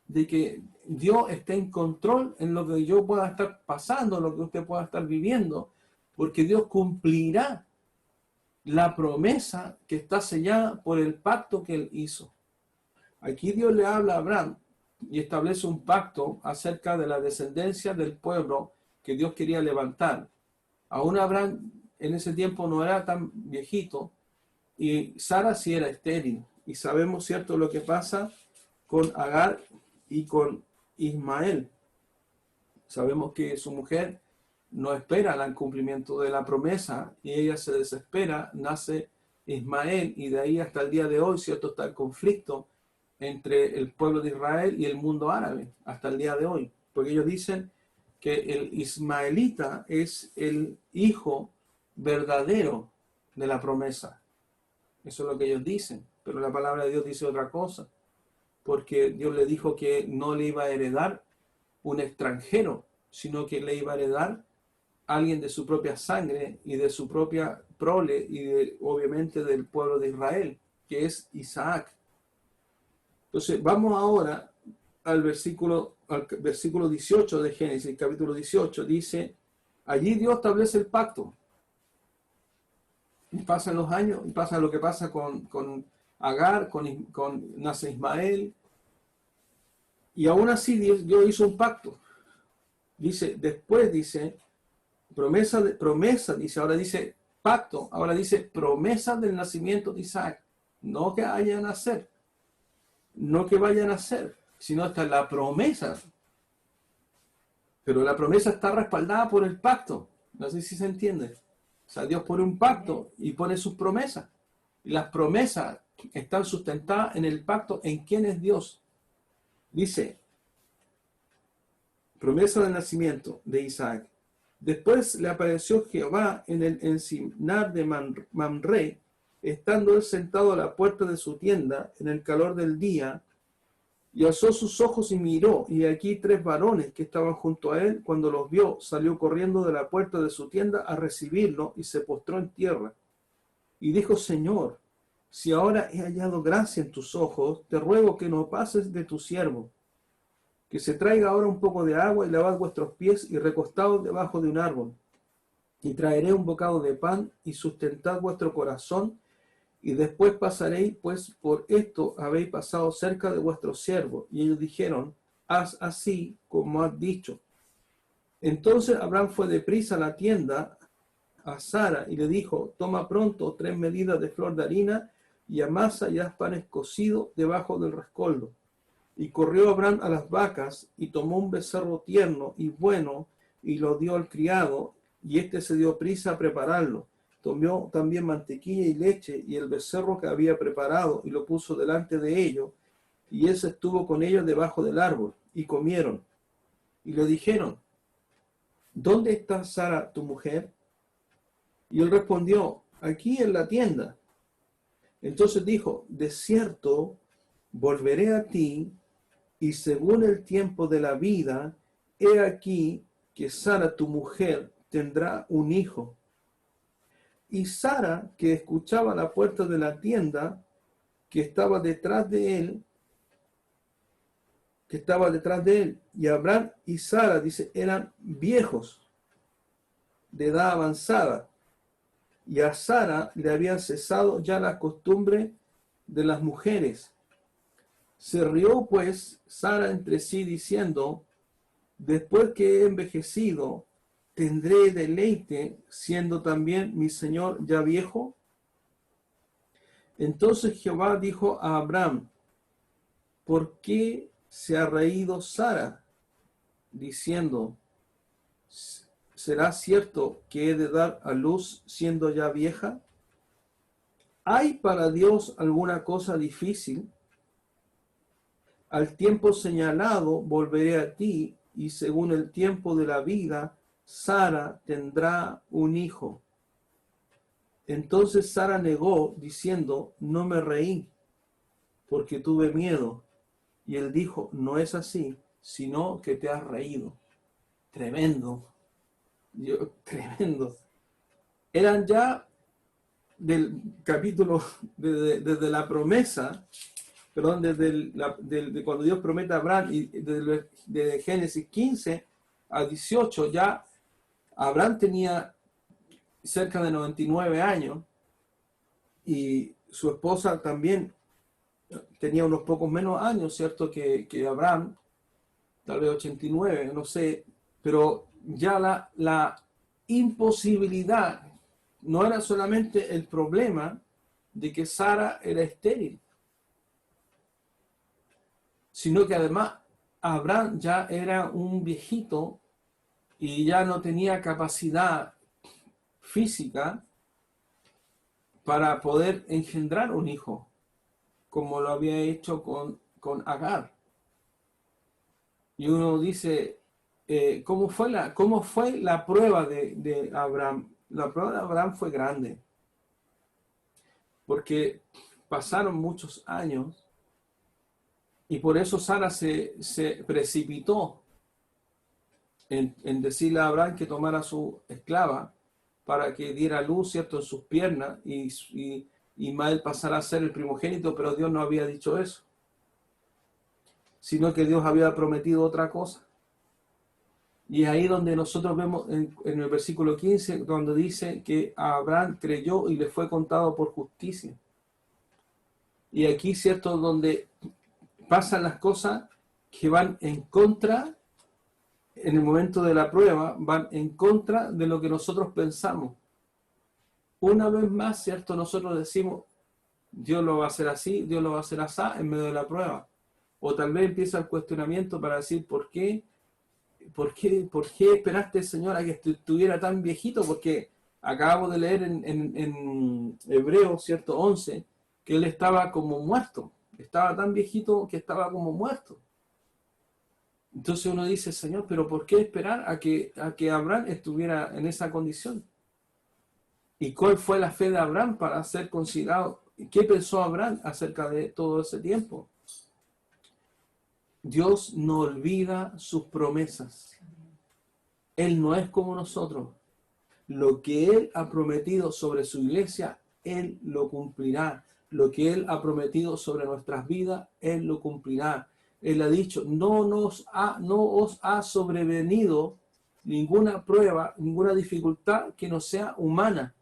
Speaker 1: de que Dios esté en control en lo que yo pueda estar pasando, lo que usted pueda estar viviendo, porque Dios cumplirá la promesa que está sellada por el pacto que Él hizo. Aquí Dios le habla a Abraham y establece un pacto acerca de la descendencia del pueblo que Dios quería levantar. Aún Abraham en ese tiempo no era tan viejito y Sara sí era estéril. Y sabemos, cierto, lo que pasa con Agar y con Ismael. Sabemos que su mujer no espera el cumplimiento de la promesa y ella se desespera, nace Ismael y de ahí hasta el día de hoy, cierto, está el conflicto entre el pueblo de Israel y el mundo árabe, hasta el día de hoy. Porque ellos dicen que el ismaelita es el hijo verdadero de la promesa. Eso es lo que ellos dicen, pero la palabra de Dios dice otra cosa, porque Dios le dijo que no le iba a heredar un extranjero, sino que le iba a heredar alguien de su propia sangre y de su propia prole y obviamente del pueblo de Israel, que es Isaac. Entonces vamos ahora al versículo 18 de Génesis, capítulo 18, dice, allí Dios establece el pacto. Y pasan los años, y pasa lo que pasa con Agar, nace Ismael, y aún así Dios hizo un pacto. Dice, después dice, promesa, dice, ahora dice pacto, ahora dice promesa del nacimiento de Isaac. No que haya a nacer, no que vayan a nacer, sino hasta la promesa. Pero la promesa está respaldada por el pacto. No sé si se entiende. O sea, Dios pone un pacto y pone sus promesas. Y las promesas están sustentadas en el pacto en quién es Dios. Dice, promesa del nacimiento de Isaac. Después le apareció Jehová en el encinar de Mamre, estando él sentado a la puerta de su tienda en el calor del día, y alzó sus ojos y miró, y aquí 3 varones que estaban junto a él. Cuando los vio, salió corriendo de la puerta de su tienda a recibirlo, y se postró en tierra. Y dijo, Señor, si ahora he hallado gracia en tus ojos, te ruego que no pases de tu siervo, que se traiga ahora un poco de agua y lavad vuestros pies y recostaos debajo de un árbol. Y traeré un bocado de pan y sustentad vuestro corazón, y después pasaréis, pues por esto habéis pasado cerca de vuestro siervo. Y ellos dijeron, haz así como has dicho. Entonces Abraham fue deprisa a la tienda a Sara y le dijo, toma pronto 3 medidas de flor de harina y amasa y haz panes cocidos debajo del rescoldo. Y corrió Abraham a las vacas y tomó un becerro tierno y bueno y lo dio al criado, y éste se dio prisa a prepararlo. Tomó también mantequilla y leche y el becerro que había preparado y lo puso delante de ellos, y él se estuvo con ellos debajo del árbol, y comieron. Y le dijeron, ¿dónde está Sara tu mujer? Y él respondió, aquí en la tienda. Entonces dijo, de cierto, volveré a ti, y según el tiempo de la vida, he aquí que Sara tu mujer tendrá un hijo. Y Sara, que escuchaba a la puerta de la tienda, que estaba detrás de él, y Abraham y Sara, dice, eran viejos, de edad avanzada, y a Sara le habían cesado ya la costumbre de las mujeres. Se rió pues Sara entre sí diciendo, después que he envejecido, ¿tendré deleite siendo también mi señor ya viejo? Entonces Jehová dijo a Abraham, ¿por qué se ha reído Sara? Diciendo, ¿será cierto que he de dar a luz siendo ya vieja? ¿Hay para Dios alguna cosa difícil? Al tiempo señalado volveré a ti, y según el tiempo de la vida, Sara tendrá un hijo. Entonces Sara negó, diciendo, no me reí, porque tuve miedo. Y él dijo, no es así, sino que te has reído. Tremendo. Tremendo. Eran ya del capítulo, desde la promesa, perdón, desde cuando Dios promete a Abraham, y desde Génesis 15 a 18, ya Abraham tenía cerca de 99 años, y su esposa también tenía unos pocos menos años, ¿cierto? Que Abraham, tal vez 89, no sé, pero ya la imposibilidad no era solamente el problema de que Sara era estéril, sino que además Abraham ya era un viejito y ya no tenía capacidad física para poder engendrar un hijo, como lo había hecho con Agar. Y uno dice, ¿cómo fue la prueba de Abraham? La prueba de Abraham fue grande, porque pasaron muchos años y por eso Sara se precipitó en decirle a Abraham que tomara a su esclava para que diera luz, ¿cierto?, en sus piernas y Ismael pasara a ser el primogénito, pero Dios no había dicho eso, sino que Dios había prometido otra cosa. Y es ahí donde nosotros vemos en el versículo 15, donde dice que Abraham creyó y le fue contado por justicia. Y aquí, ¿cierto?, donde pasan las cosas que van en contra, en el momento de la prueba, van en contra de lo que nosotros pensamos. Una vez más, ¿cierto?, nosotros decimos, Dios lo va a hacer así, Dios lo va a hacer así en medio de la prueba. O tal vez empieza el cuestionamiento para decir, ¿por qué esperaste, Señor, a que estuviera tan viejito? Porque acabamos de leer en Hebreos, ¿cierto?, 11, que él estaba como muerto. Estaba tan viejito que estaba como muerto. Entonces uno dice, Señor, ¿pero por qué esperar a que Abraham estuviera en esa condición? ¿Y cuál fue la fe de Abraham para ser considerado? ¿Qué pensó Abraham acerca de todo ese tiempo? Dios no olvida sus promesas. Él no es como nosotros. Lo que Él ha prometido sobre su iglesia, Él lo cumplirá. Lo que Él ha prometido sobre nuestras vidas, Él lo cumplirá. Él ha dicho, no os ha sobrevenido ninguna prueba, ninguna dificultad que no sea humana.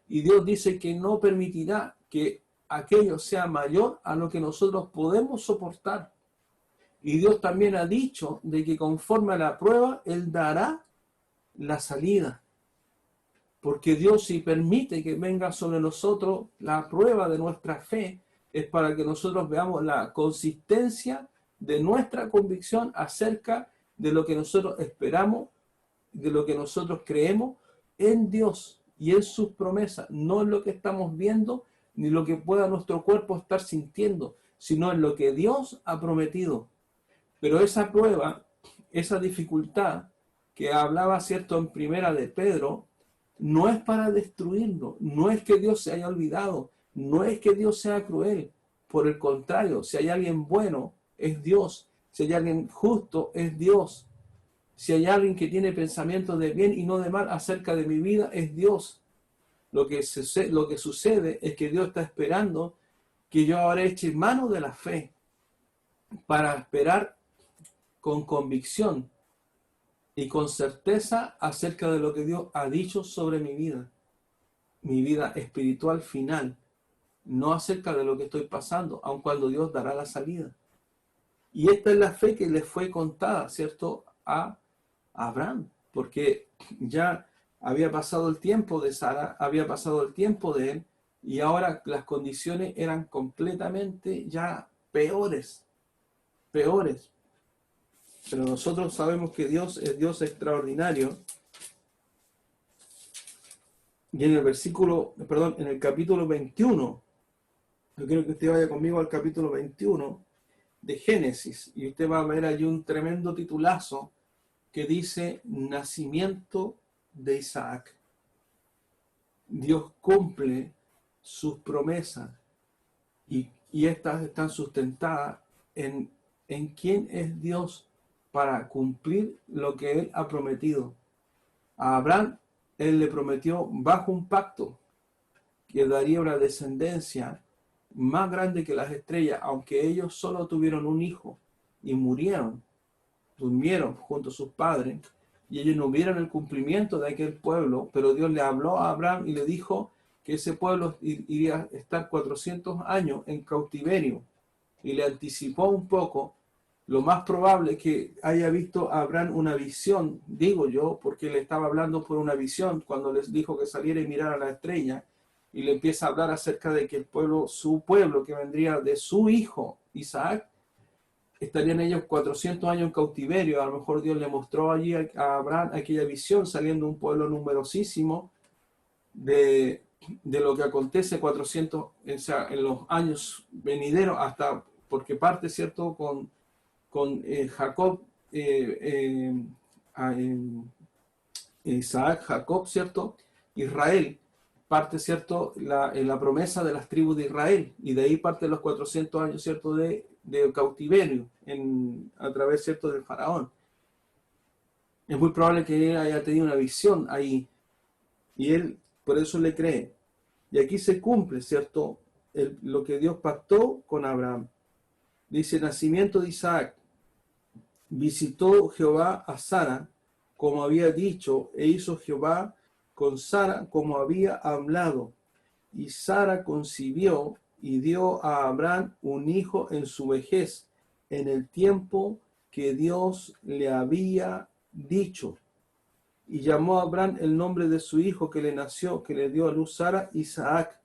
Speaker 1: Y Dios dice que no permitirá que aquello sea mayor a lo que nosotros podemos soportar. Y Dios también ha dicho de que conforme a la prueba, Él dará la salida. Porque Dios, si permite que venga sobre nosotros la prueba de nuestra fe, es para que nosotros veamos la consistencia de nuestra convicción acerca de lo que nosotros esperamos, de lo que nosotros creemos en Dios y en sus promesas, no en lo que estamos viendo ni lo que pueda nuestro cuerpo estar sintiendo, sino en lo que Dios ha prometido. Pero esa prueba, esa dificultad que hablaba, cierto, en primera de Pedro, no es para destruirnos, no es que Dios se haya olvidado, no es que Dios sea cruel. Por el contrario, si hay alguien bueno, es Dios. Si hay alguien justo, es Dios. Si hay alguien que tiene pensamientos de bien y no de mal acerca de mi vida, es Dios. Lo que sucede es que Dios está esperando que yo ahora eche mano de la fe para esperar con convicción y con certeza acerca de lo que Dios ha dicho sobre mi vida espiritual final, no acerca de lo que estoy pasando, aun cuando Dios dará la salida. Y esta es la fe que le fue contada, ¿cierto?, a Abraham, porque ya había pasado el tiempo de Sara, había pasado el tiempo de él, y ahora las condiciones eran completamente ya peores. Pero nosotros sabemos que Dios es Dios extraordinario. Y en en el capítulo 21, yo quiero que usted vaya conmigo al capítulo 21 de Génesis, y usted va a ver allí un tremendo titulazo que dice nacimiento de Isaac. Dios cumple sus promesas y estas están sustentadas en quién es Dios para cumplir lo que Él ha prometido. A Abraham, Él le prometió bajo un pacto que daría una descendencia más grande que las estrellas, aunque ellos solo tuvieron un hijo y murieron, durmieron junto a sus padres, y ellos no vieron el cumplimiento de aquel pueblo, pero Dios le habló a Abraham y le dijo que ese pueblo iría a estar 400 años en cautiverio, y le anticipó un poco. Lo más probable es que haya visto a Abraham una visión, digo yo, porque le estaba hablando por una visión cuando les dijo que saliera y mirara a la estrella, y le empieza a hablar acerca de que el pueblo, su pueblo, que vendría de su hijo Isaac, estarían ellos 400 años en cautiverio. A lo mejor Dios le mostró allí a Abraham aquella visión saliendo un pueblo numerosísimo de lo que acontece 400 en los años venideros, hasta porque parte, ¿cierto?, con Jacob, Isaac, Jacob, ¿cierto?, Israel, parte, ¿cierto?, la promesa de las tribus de Israel, y de ahí parte los 400 años, ¿cierto?, de cautiverio a través, ¿cierto?, del faraón. Es muy probable que él haya tenido una visión ahí, y él por eso le cree. Y aquí se cumple, ¿cierto?, lo que Dios pactó con Abraham. Dice, nacimiento de Isaac. Visitó Jehová a Sara, como había dicho, e hizo Jehová con Sara como había hablado. Y Sara concibió y dio a Abraham un hijo en su vejez, en el tiempo que Dios le había dicho. Y llamó a Abraham el nombre de su hijo que le nació, que le dio a luz Sara, Isaac.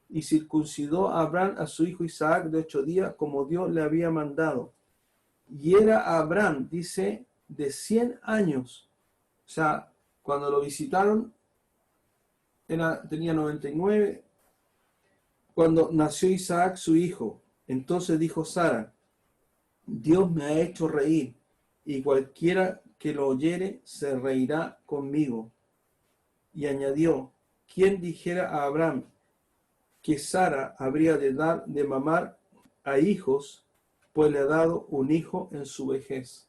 Speaker 1: Y circuncidó a Abraham a su hijo Isaac de 8 días, como Dios le había mandado. Y era Abraham, dice, de 100 años. O sea, cuando lo visitaron, tenía 99. Cuando nació Isaac, su hijo, entonces dijo Sara, Dios me ha hecho reír, y cualquiera que lo oyere se reirá conmigo. Y añadió, ¿quién dijera a Abraham que Sara habría de dar de mamar a hijos, pues le ha dado un hijo en su vejez?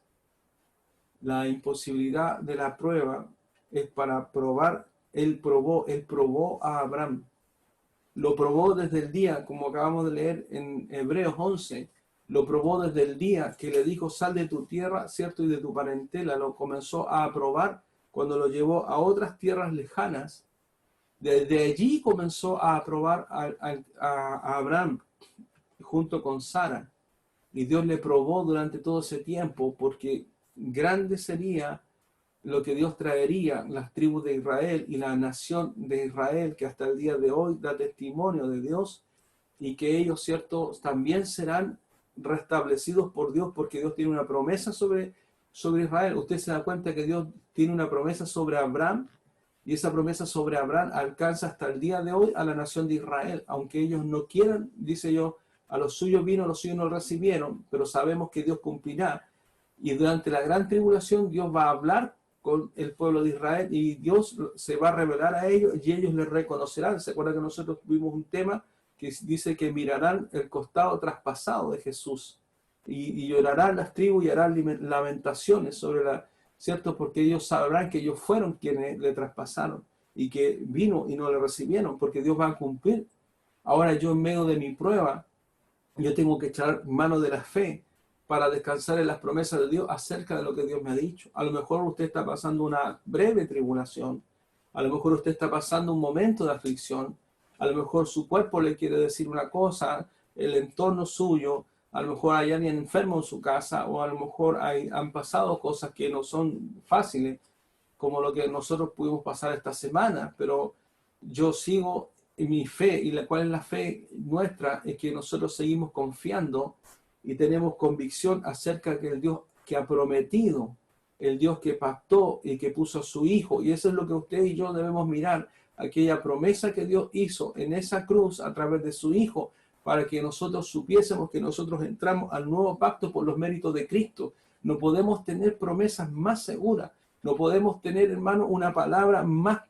Speaker 1: La imposibilidad de la prueba es para probar. Él probó a Abraham. Lo probó desde el día, como acabamos de leer en Hebreos 11, lo probó desde el día que le dijo, sal de tu tierra, ¿cierto?, y de tu parentela. Lo comenzó a probar cuando lo llevó a otras tierras lejanas. Desde allí comenzó a probar a Abraham junto con Sara. Y Dios le probó durante todo ese tiempo, porque grande sería lo que Dios traería, las tribus de Israel y la nación de Israel, que hasta el día de hoy da testimonio de Dios, y que ellos, cierto, también serán restablecidos por Dios, porque Dios tiene una promesa sobre Israel. Usted se da cuenta que Dios tiene una promesa sobre Abraham, y esa promesa sobre Abraham alcanza hasta el día de hoy a la nación de Israel, aunque ellos no quieran, dice yo, a los suyos vino, a los suyos no lo recibieron, pero sabemos que Dios cumplirá. Y durante la gran tribulación Dios va a hablar con el pueblo de Israel y Dios se va a revelar a ellos y ellos le reconocerán. ¿Se acuerda que nosotros tuvimos un tema que dice que mirarán el costado traspasado de Jesús y llorarán las tribus y harán lamentaciones sobre ¿cierto? Porque ellos sabrán que ellos fueron quienes le traspasaron y que vino y no le recibieron, porque Dios va a cumplir. Ahora yo en medio de mi prueba, yo tengo que echar mano de la fe para descansar en las promesas de Dios acerca de lo que Dios me ha dicho. A lo mejor usted está pasando una breve tribulación, a lo mejor usted está pasando un momento de aflicción, a lo mejor su cuerpo le quiere decir una cosa, el entorno suyo, a lo mejor hay alguien enfermo en su casa, o a lo mejor han pasado cosas que no son fáciles, como lo que nosotros pudimos pasar esta semana, pero yo sigo en mi fe, y cuál es la fe nuestra, es que nosotros seguimos confiando y tenemos convicción acerca de que el Dios que ha prometido, el Dios que pactó y que puso a su Hijo, y eso es lo que usted y yo debemos mirar, aquella promesa que Dios hizo en esa cruz a través de su Hijo, para que nosotros supiésemos que nosotros entramos al nuevo pacto por los méritos de Cristo. No podemos tener promesas más seguras, no podemos tener, hermano, una palabra más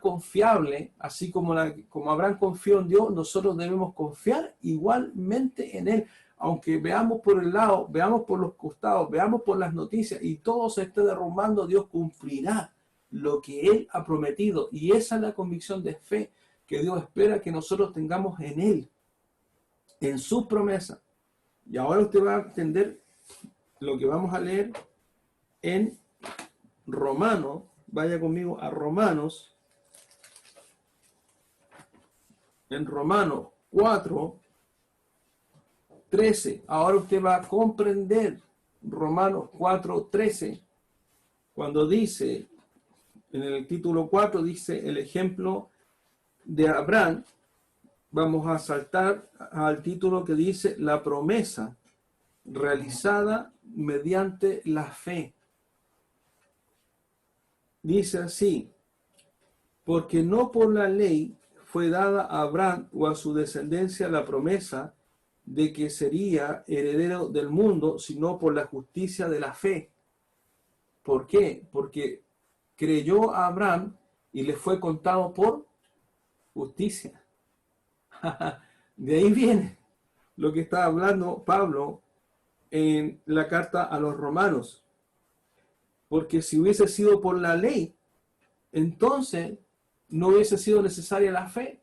Speaker 1: confiable, así como Abraham confió en Dios, nosotros debemos confiar igualmente en Él. Aunque veamos por el lado, veamos por los costados, veamos por las noticias y todo se esté derrumbando, Dios cumplirá lo que Él ha prometido. Y esa es la convicción de fe que Dios espera que nosotros tengamos en Él, en sus promesas. Y ahora usted va a entender lo que vamos a leer en Romanos. Vaya conmigo a Romanos. En Romanos 4, 13. Ahora usted va a comprender Romanos 4, 13. Cuando dice, en el título 4, dice el ejemplo de Abraham. Vamos a saltar al título que dice la promesa realizada mediante la fe. Dice así: porque no por la ley fue dada a Abraham o a su descendencia la promesa de que sería heredero del mundo, sino por la justicia de la fe. ¿Por qué? Porque creyó a Abraham y le fue contado por justicia. De ahí viene lo que está hablando Pablo en la carta a los romanos. Porque si hubiese sido por la ley, entonces no hubiese sido necesaria la fe.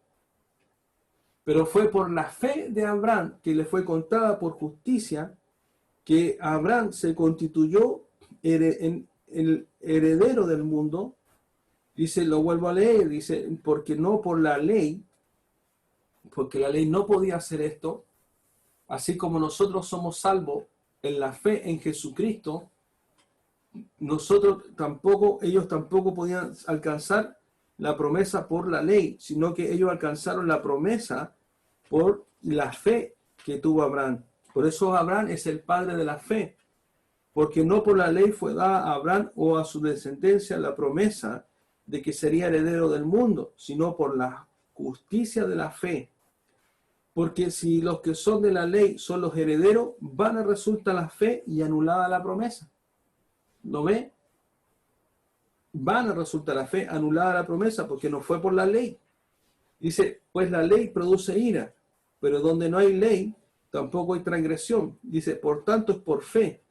Speaker 1: Pero fue por la fe de Abraham, que le fue contada por justicia, que Abraham se constituyó en el heredero del mundo. Dice, lo vuelvo a leer, dice, porque no por la ley, porque la ley no podía hacer esto, así como nosotros somos salvos en la fe en Jesucristo, ellos tampoco podían alcanzar la promesa por la ley, sino que ellos alcanzaron la promesa por la fe que tuvo Abraham. Por eso Abraham es el padre de la fe, porque no por la ley fue dada a Abraham o a su descendencia la promesa de que sería heredero del mundo, sino por la justicia de la fe. Porque si los que son de la ley son los herederos, vana resulta la fe y anulada la promesa. ¿Lo ve? Vana resulta la fe, anulada la promesa, porque no fue por la ley. Dice, pues la ley produce ira, pero donde no hay ley, tampoco hay transgresión. Dice, por tanto es por fe,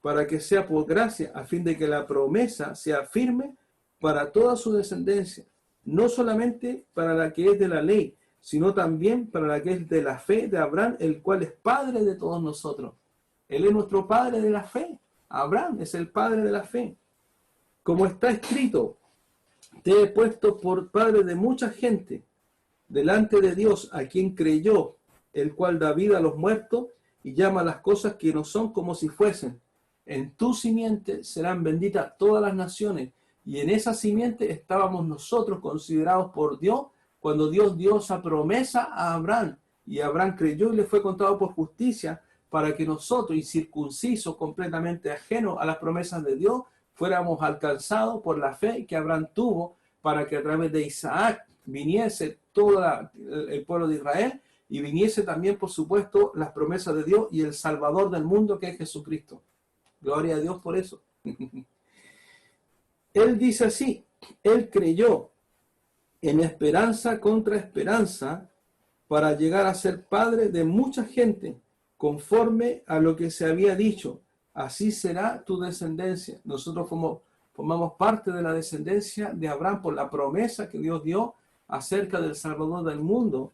Speaker 1: para que sea por gracia, a fin de que la promesa sea firme para toda su descendencia, no solamente para la que es de la ley, sino también para la que es de la fe de Abraham, el cual es padre de todos nosotros. Él es nuestro padre de la fe. Abraham es el padre de la fe. Como está escrito, te he puesto por padre de mucha gente, delante de Dios, a quien creyó, el cual da vida a los muertos y llama las cosas que no son como si fuesen. en tu simiente serán benditas todas las naciones. Y en esa simiente estábamos nosotros considerados por Dios cuando Dios dio esa promesa a Abraham. Y Abraham creyó y le fue contado por justicia para que nosotros, incircuncisos, completamente ajenos a las promesas de Dios, fuéramos alcanzados por la fe que Abraham tuvo para que a través de Isaac viniese todo el pueblo de Israel y viniese también, por supuesto, las promesas de Dios y el Salvador del mundo, que es Jesucristo. Gloria a Dios por eso. Él dice así, él creyó en esperanza contra esperanza para llegar a ser padre de mucha gente, conforme a lo que se había dicho. Así será tu descendencia. Nosotros formamos parte de la descendencia de Abraham por la promesa que Dios dio acerca del Salvador del mundo,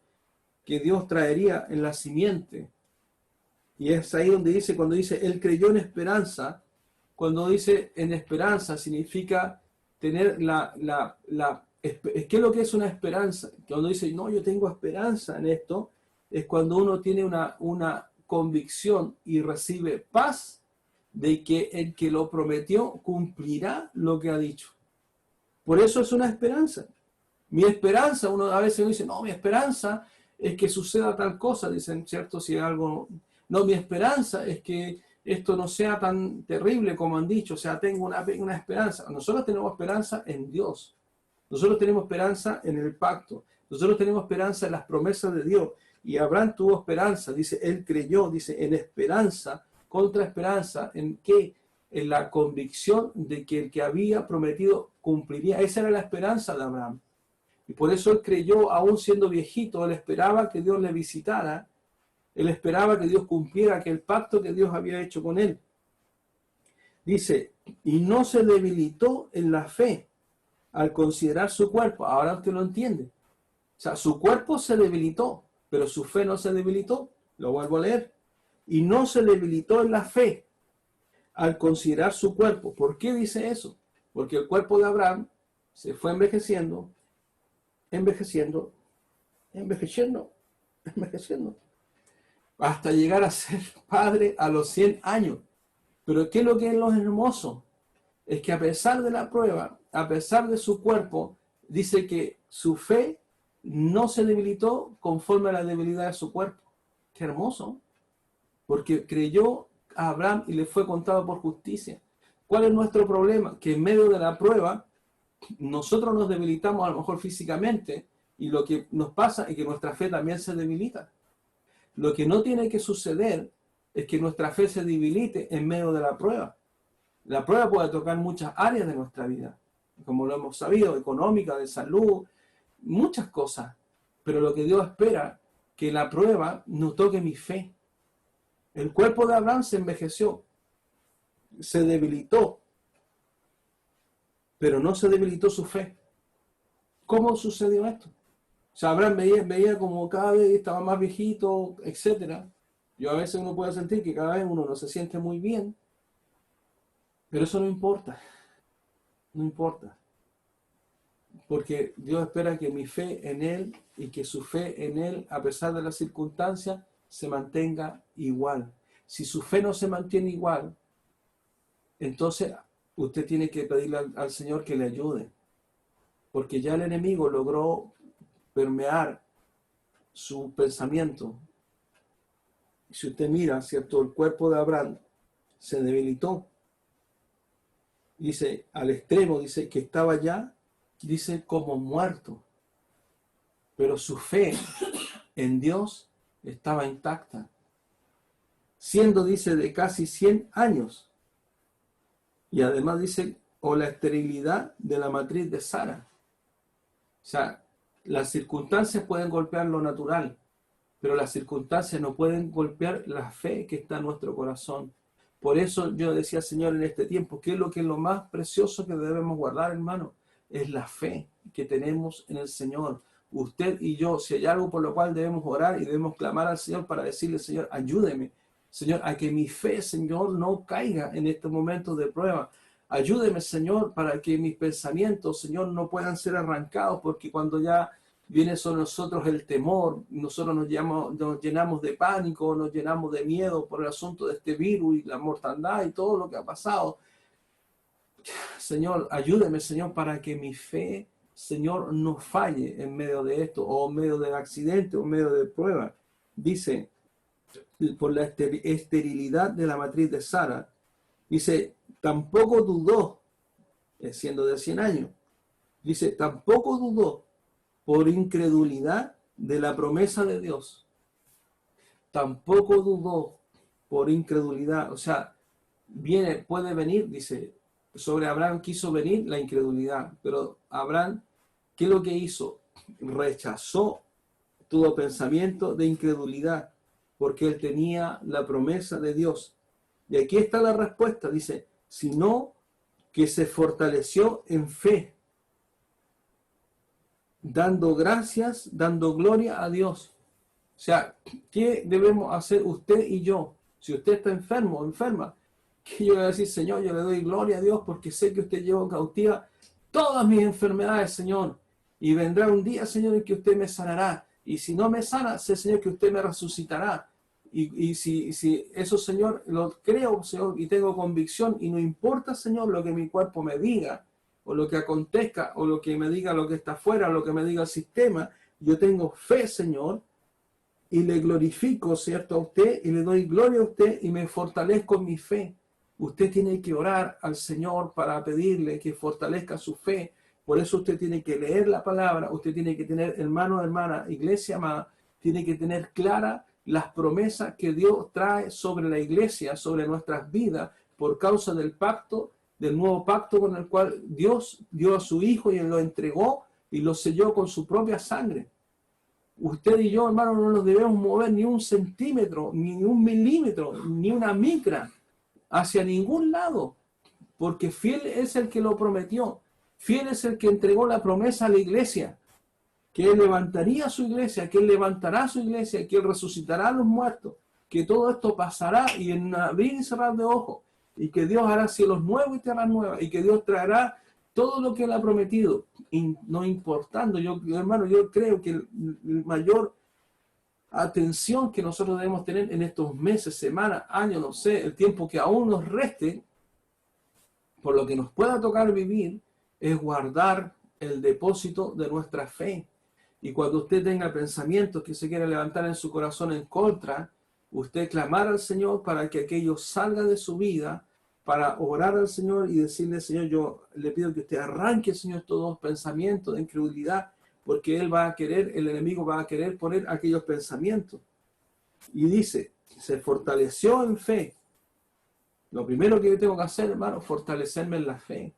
Speaker 1: que Dios traería en la simiente. Y es ahí donde dice, cuando dice, él creyó en esperanza, cuando dice en esperanza, significa tener ¿qué es lo que es una esperanza? Cuando dice, no, yo tengo esperanza en esto, es cuando uno tiene una convicción y recibe paz de que el que lo prometió cumplirá lo que ha dicho. Por eso es una esperanza. Mi esperanza, uno a veces dice, no, mi esperanza es que suceda tal cosa, dicen, ¿cierto? Si algo... No, mi esperanza es que esto no sea tan terrible como han dicho, o sea, tengo una esperanza. Nosotros tenemos esperanza en Dios. Nosotros tenemos esperanza en el pacto. Nosotros tenemos esperanza en las promesas de Dios. Y Abraham tuvo esperanza, dice, él creyó, dice, en esperanza, contra esperanza, ¿en qué? En la convicción de que el que había prometido cumpliría. Esa era la esperanza de Abraham. Y por eso él creyó, aún siendo viejito, él esperaba que Dios le visitara, él esperaba que Dios cumpliera aquel pacto que Dios había hecho con él. Dice, y no se debilitó en la fe al considerar su cuerpo. Ahora usted lo entiende. O sea, su cuerpo se debilitó, pero su fe no se debilitó. Lo vuelvo a leer. Y no se debilitó en la fe al considerar su cuerpo. ¿Por qué dice eso? Porque el cuerpo de Abraham se fue envejeciendo, hasta llegar a ser padre a los 100 años. Pero ¿qué es lo que es lo hermoso? Es que a pesar de la prueba, a pesar de su cuerpo, dice que su fe no se debilitó conforme a la debilidad de su cuerpo. Qué hermoso. Porque creyó a Abraham y le fue contado por justicia. ¿Cuál es nuestro problema? Que en medio de la prueba, nosotros nos debilitamos a lo mejor físicamente, y lo que nos pasa es que nuestra fe también se debilita. Lo que no tiene que suceder es que nuestra fe se debilite en medio de la prueba. La prueba puede tocar muchas áreas de nuestra vida, como lo hemos sabido, económica, de salud, muchas cosas. Pero lo que Dios espera, que la prueba no toque mi fe. El cuerpo de Abraham se envejeció, se debilitó, pero no se debilitó su fe. ¿Cómo sucedió esto? O sea, Abraham veía como cada vez estaba más viejito, etc. Yo a veces uno puede sentir que cada vez uno no se siente muy bien, pero eso no importa. No importa. Porque Dios espera que mi fe en Él y que su fe en Él, a pesar de las circunstancias, se mantenga igual. Si su fe no se mantiene igual, entonces usted tiene que pedirle al Señor que le ayude. Porque ya el enemigo logró permear su pensamiento. Si usted mira, ¿cierto? El cuerpo de Abraham se debilitó. Dice, al extremo, dice que estaba ya, dice, como muerto. Pero su fe en Dios estaba intacta. Siendo, dice, de casi 100 años. Y además dice, o la esterilidad de la matriz de Sara. O sea, las circunstancias pueden golpear lo natural, pero las circunstancias no pueden golpear la fe que está en nuestro corazón. Por eso yo decía, Señor, en este tiempo, ¿qué es lo más precioso que debemos guardar, hermano? Es la fe que tenemos en el Señor. Usted y yo, si hay algo por lo cual debemos orar y debemos clamar al Señor para decirle, Señor, ayúdeme, Señor, a que mi fe, Señor, no caiga en estos momentos de prueba. Ayúdeme, Señor, para que mis pensamientos, Señor, no puedan ser arrancados, porque cuando ya viene sobre nosotros el temor, nosotros nos llenamos de pánico, nos llenamos de miedo por el asunto de este virus y la mortandad y todo lo que ha pasado. Señor, ayúdeme, Señor, para que mi fe, Señor, no falle en medio de esto, o en medio del accidente, o en medio de prueba. Dice, por la esterilidad de la matriz de Sara, dice, tampoco dudó, siendo de 100 años, dice, tampoco dudó por incredulidad de la promesa de Dios. Tampoco dudó por incredulidad. O sea, puede venir, dice, sobre Abraham quiso venir la incredulidad, pero Abraham, ¿qué es lo que hizo? Rechazó todo pensamiento de incredulidad, porque él tenía la promesa de Dios. Y aquí está la respuesta, dice, sino que se fortaleció en fe, dando gracias, dando gloria a Dios. O sea, ¿qué debemos hacer usted y yo? Si usted está enfermo o enferma, que yo le voy a decir, Señor, yo le doy gloria a Dios porque sé que usted lleva cautiva todas mis enfermedades, Señor. Y vendrá un día, Señor, en que usted me sanará. Y si no me sana, sé, Señor, que usted me resucitará. Y si eso, Señor, lo creo, Señor, y tengo convicción, y no importa, Señor, lo que mi cuerpo me diga, o lo que acontezca, o lo que me diga lo que está afuera, o lo que me diga el sistema, yo tengo fe, Señor, y le glorifico, ¿cierto?, a usted, y le doy gloria a usted, y me fortalezco en mi fe. Usted tiene que orar al Señor para pedirle que fortalezca su fe. Por eso usted tiene que leer la palabra, usted tiene que tener, hermano, hermana, iglesia amada, tiene que tener clara las promesas que Dios trae sobre la iglesia, sobre nuestras vidas, por causa del pacto, del nuevo pacto con el cual Dios dio a su Hijo y Él lo entregó y lo selló con su propia sangre. Usted y yo, hermano, no nos debemos mover ni un centímetro, ni un milímetro, ni una micra hacia ningún lado, porque fiel es el que lo prometió, fiel es el que entregó la promesa a la iglesia, que Él levantaría su iglesia, que Él levantará su iglesia, que Él resucitará a los muertos, que todo esto pasará y en abrir y cerrar de ojos, y que Dios hará cielos nuevos y tierras nuevas, y que Dios traerá todo lo que Él ha prometido, y no importando, hermano, yo creo que el mayor atención que nosotros debemos tener en estos meses, semanas, años, no sé, el tiempo que aún nos reste, por lo que nos pueda tocar vivir, es guardar el depósito de nuestra fe. Y cuando usted tenga pensamientos que se quiera levantar en su corazón en contra, usted clamar al Señor para que aquello salga de su vida, para orar al Señor y decirle, Señor, yo le pido que usted arranque, Señor, todos los pensamientos de incredulidad, porque Él va a querer, el enemigo va a querer poner aquellos pensamientos. Y dice, se fortaleció en fe. Lo primero que yo tengo que hacer, hermano, fortalecerme en la fe,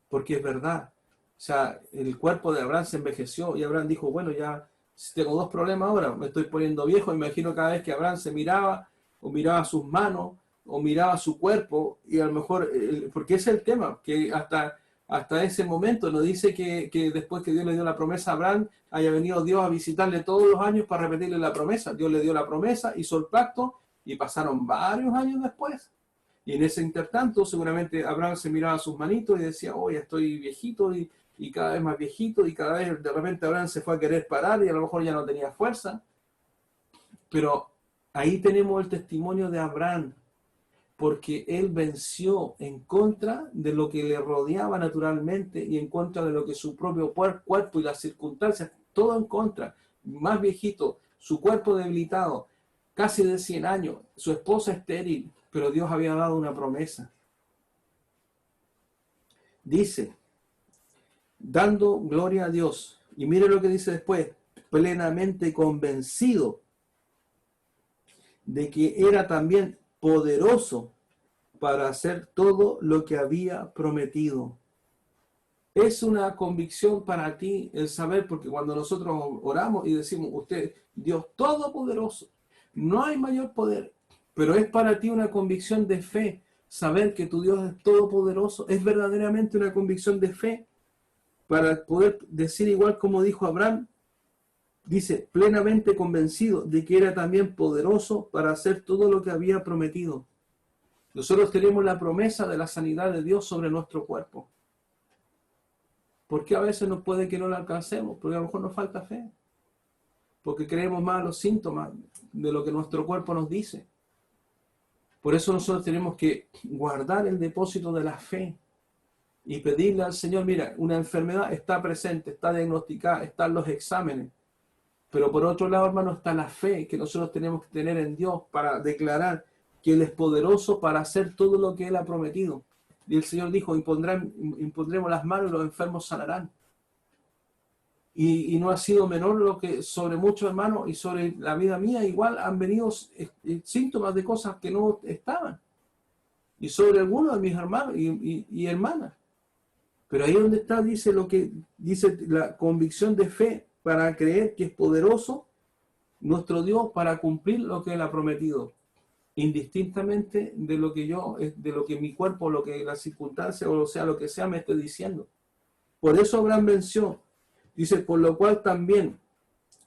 Speaker 1: porque es verdad. O sea, el cuerpo de Abraham se envejeció y Abraham dijo, bueno, ya tengo dos problemas ahora, me estoy poniendo viejo. Imagino cada vez que Abraham se miraba, o miraba sus manos, o miraba su cuerpo, y a lo mejor, porque ese es el tema, que hasta ese momento no dice que después que Dios le dio la promesa a Abraham, haya venido Dios a visitarle todos los años para repetirle la promesa. Dios le dio la promesa, hizo el pacto, y pasaron varios años después. Y en ese intertanto, seguramente Abraham se miraba a sus manitos y decía, oh, ya estoy viejito y cada vez más viejito, y cada vez de repente Abraham se fue a querer parar y a lo mejor ya no tenía fuerza. Pero ahí tenemos el testimonio de Abraham, porque él venció en contra de lo que le rodeaba naturalmente y en contra de lo que su propio cuerpo y las circunstancias, todo en contra, más viejito, su cuerpo debilitado, casi de 100 años, su esposa estéril, pero Dios había dado una promesa. Dice, dando gloria a Dios, y mire lo que dice después, plenamente convencido de que era también poderoso para hacer todo lo que había prometido. Es una convicción para ti el saber, porque cuando nosotros oramos y decimos, usted, Dios Todopoderoso, no hay mayor poder, pero es para ti una convicción de fe, saber que tu Dios es todopoderoso, es verdaderamente una convicción de fe, para poder decir igual como dijo Abraham, dice, plenamente convencido de que era también poderoso para hacer todo lo que había prometido. Nosotros tenemos la promesa de la sanidad de Dios sobre nuestro cuerpo. ¿Por qué a veces nos puede que no la alcancemos? Porque a lo mejor nos falta fe. Porque creemos más los síntomas de lo que nuestro cuerpo nos dice. Por eso nosotros tenemos que guardar el depósito de la fe y pedirle al Señor, mira, una enfermedad está presente, está diagnosticada, están los exámenes. Pero por otro lado, hermano, está la fe que nosotros tenemos que tener en Dios para declarar que Él es poderoso para hacer todo lo que Él ha prometido. Y el Señor dijo, impondremos las manos y los enfermos sanarán. Y no ha sido menor lo que sobre muchos hermanos y sobre la vida mía igual han venido síntomas de cosas que no estaban. Y sobre algunos de mis hermanos y hermanas. Pero ahí donde está, dice lo que dice la convicción de fe para creer que es poderoso nuestro Dios para cumplir lo que Él ha prometido, indistintamente de lo que de lo que mi cuerpo, lo que la circunstancia o sea lo que sea me esté diciendo. Por eso Abraham venció. Dice, por lo cual también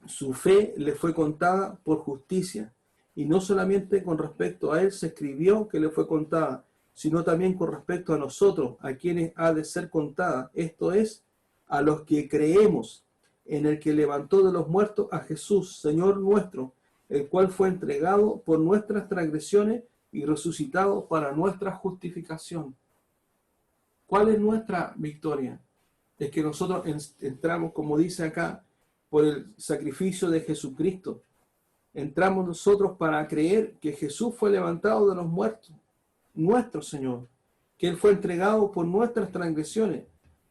Speaker 1: su fe le fue contada por justicia. Y no solamente con respecto a él se escribió que le fue contada, sino también con respecto a nosotros, a quienes ha de ser contada. Esto es, a los que creemos en el que levantó de los muertos a Jesús, Señor nuestro, el cual fue entregado por nuestras transgresiones y resucitado para nuestra justificación. ¿Cuál es nuestra victoria? Es que nosotros entramos, como dice acá, por el sacrificio de Jesucristo. Entramos nosotros para creer que Jesús fue levantado de los muertos, nuestro Señor, que Él fue entregado por nuestras transgresiones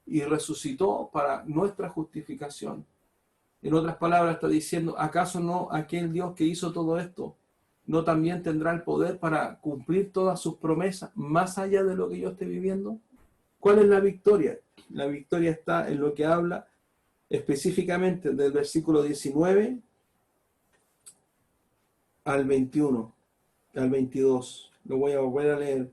Speaker 1: y resucitó para nuestra justificación. En otras palabras está diciendo, ¿acaso no aquel Dios que hizo todo esto no también tendrá el poder para cumplir todas sus promesas más allá de lo que yo esté viviendo? ¿Cuál es la victoria? La victoria está en lo que habla específicamente del versículo 19 al 21, al 22. Lo voy a volver a leer.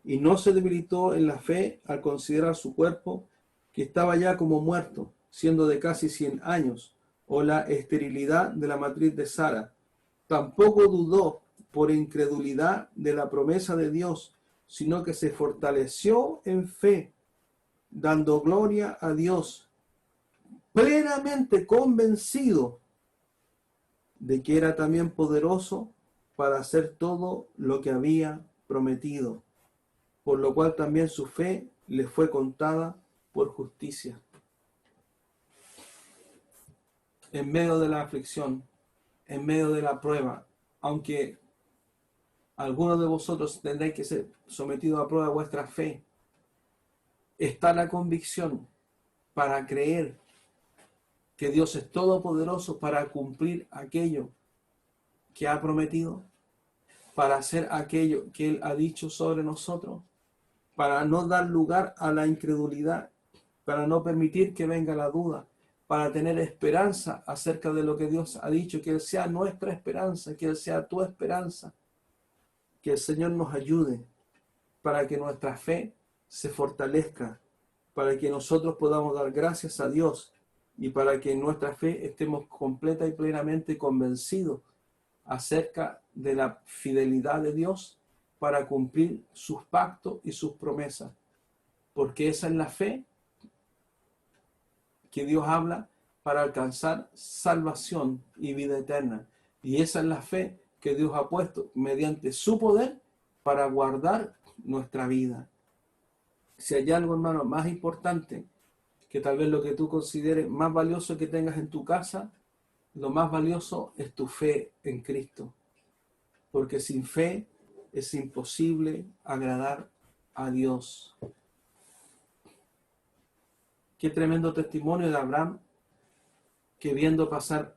Speaker 1: Y no se debilitó en la fe al considerar su cuerpo, que estaba ya como muerto, siendo de casi 100 años, o la esterilidad de la matriz de Sara. Tampoco dudó por incredulidad de la promesa de Dios, sino que se fortaleció en fe, dando gloria a Dios, plenamente convencido de que era también poderoso para hacer todo lo que había prometido, por lo cual también su fe le fue contada por justicia. En medio de la aflicción, en medio de la prueba, aunque algunos de vosotros tendréis que ser sometidos a prueba de vuestra fe, está la convicción para creer que Dios es todopoderoso para cumplir aquello que ha prometido, para hacer aquello que Él ha dicho sobre nosotros, para no dar lugar a la incredulidad, para no permitir que venga la duda, para tener esperanza acerca de lo que Dios ha dicho, que Él sea nuestra esperanza, que Él sea tu esperanza, que el Señor nos ayude para que nuestra fe se fortalezca, para que nosotros podamos dar gracias a Dios y para que en nuestra fe estemos completa y plenamente convencidos acerca de la fidelidad de Dios para cumplir sus pactos y sus promesas. Porque esa es la fe que Dios habla para alcanzar salvación y vida eterna. Y esa es la fe que Dios ha puesto mediante su poder para guardar nuestra vida. Si hay algo, hermano, más importante que tal vez lo que tú consideres más valioso que tengas en tu casa, lo más valioso es tu fe en Cristo. Porque sin fe es imposible agradar a Dios. Qué tremendo testimonio de Abraham, que viendo pasar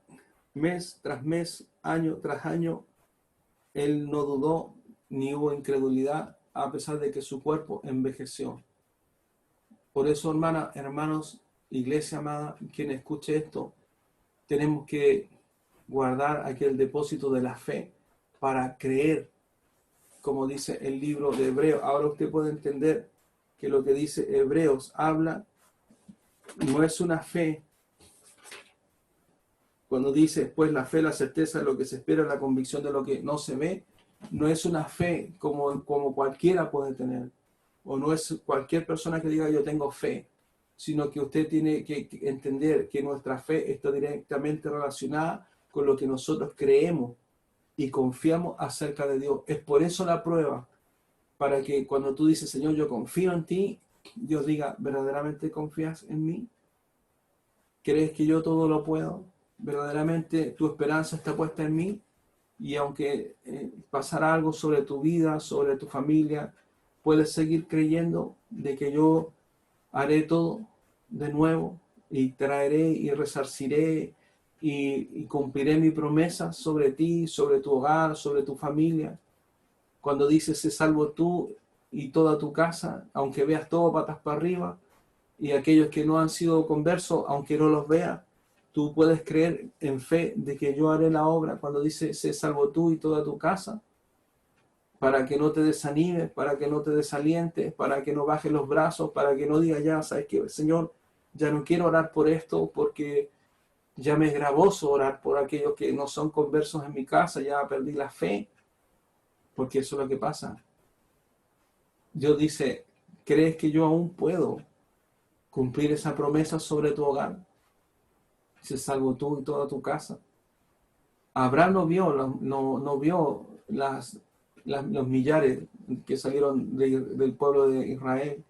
Speaker 1: mes tras mes, año tras año, él no dudó ni hubo incredulidad a pesar de que su cuerpo envejeció. Por eso, hermanos, iglesia amada, quien escuche esto, tenemos que guardar aquel depósito de la fe para creer, como dice el libro de Hebreos. Ahora usted puede entender que lo que dice Hebreos habla, no es una fe, cuando dice pues la fe, la certeza de lo que se espera, la convicción de lo que no se ve, no es una fe como cualquiera puede tener, o no es cualquier persona que diga yo tengo fe, sino que usted tiene que entender que nuestra fe está directamente relacionada con lo que nosotros creemos y confiamos acerca de Dios. Es por eso la prueba, para que cuando tú dices, Señor, yo confío en ti, Dios diga, ¿verdaderamente confías en mí? ¿Crees que yo todo lo puedo? ¿Verdaderamente tu esperanza está puesta en mí? Y aunque pasará algo sobre tu vida, sobre tu familia, puedes seguir creyendo de que yo haré todo de nuevo y traeré y resarciré y cumpliré mi promesa sobre ti, sobre tu hogar, sobre tu familia. Cuando dices, sé salvo tú y toda tu casa, aunque veas todo patas para arriba, y aquellos que no han sido conversos, aunque no los veas, tú puedes creer en fe de que yo haré la obra. Cuando dice, sé salvo tú y toda tu casa, para que no te desanimes, para que no te desalientes, para que no bajes los brazos, para que no digas ya, sabes que Señor, ya no quiero orar por esto porque ya me es gravoso orar por aquellos que no son conversos en mi casa, ya perdí la fe, porque eso es lo que pasa. Dios dice, ¿crees que yo aún puedo cumplir esa promesa sobre tu hogar? Se salvo tú y toda tu casa. Abraham no vio los millares que salieron del pueblo de Israel,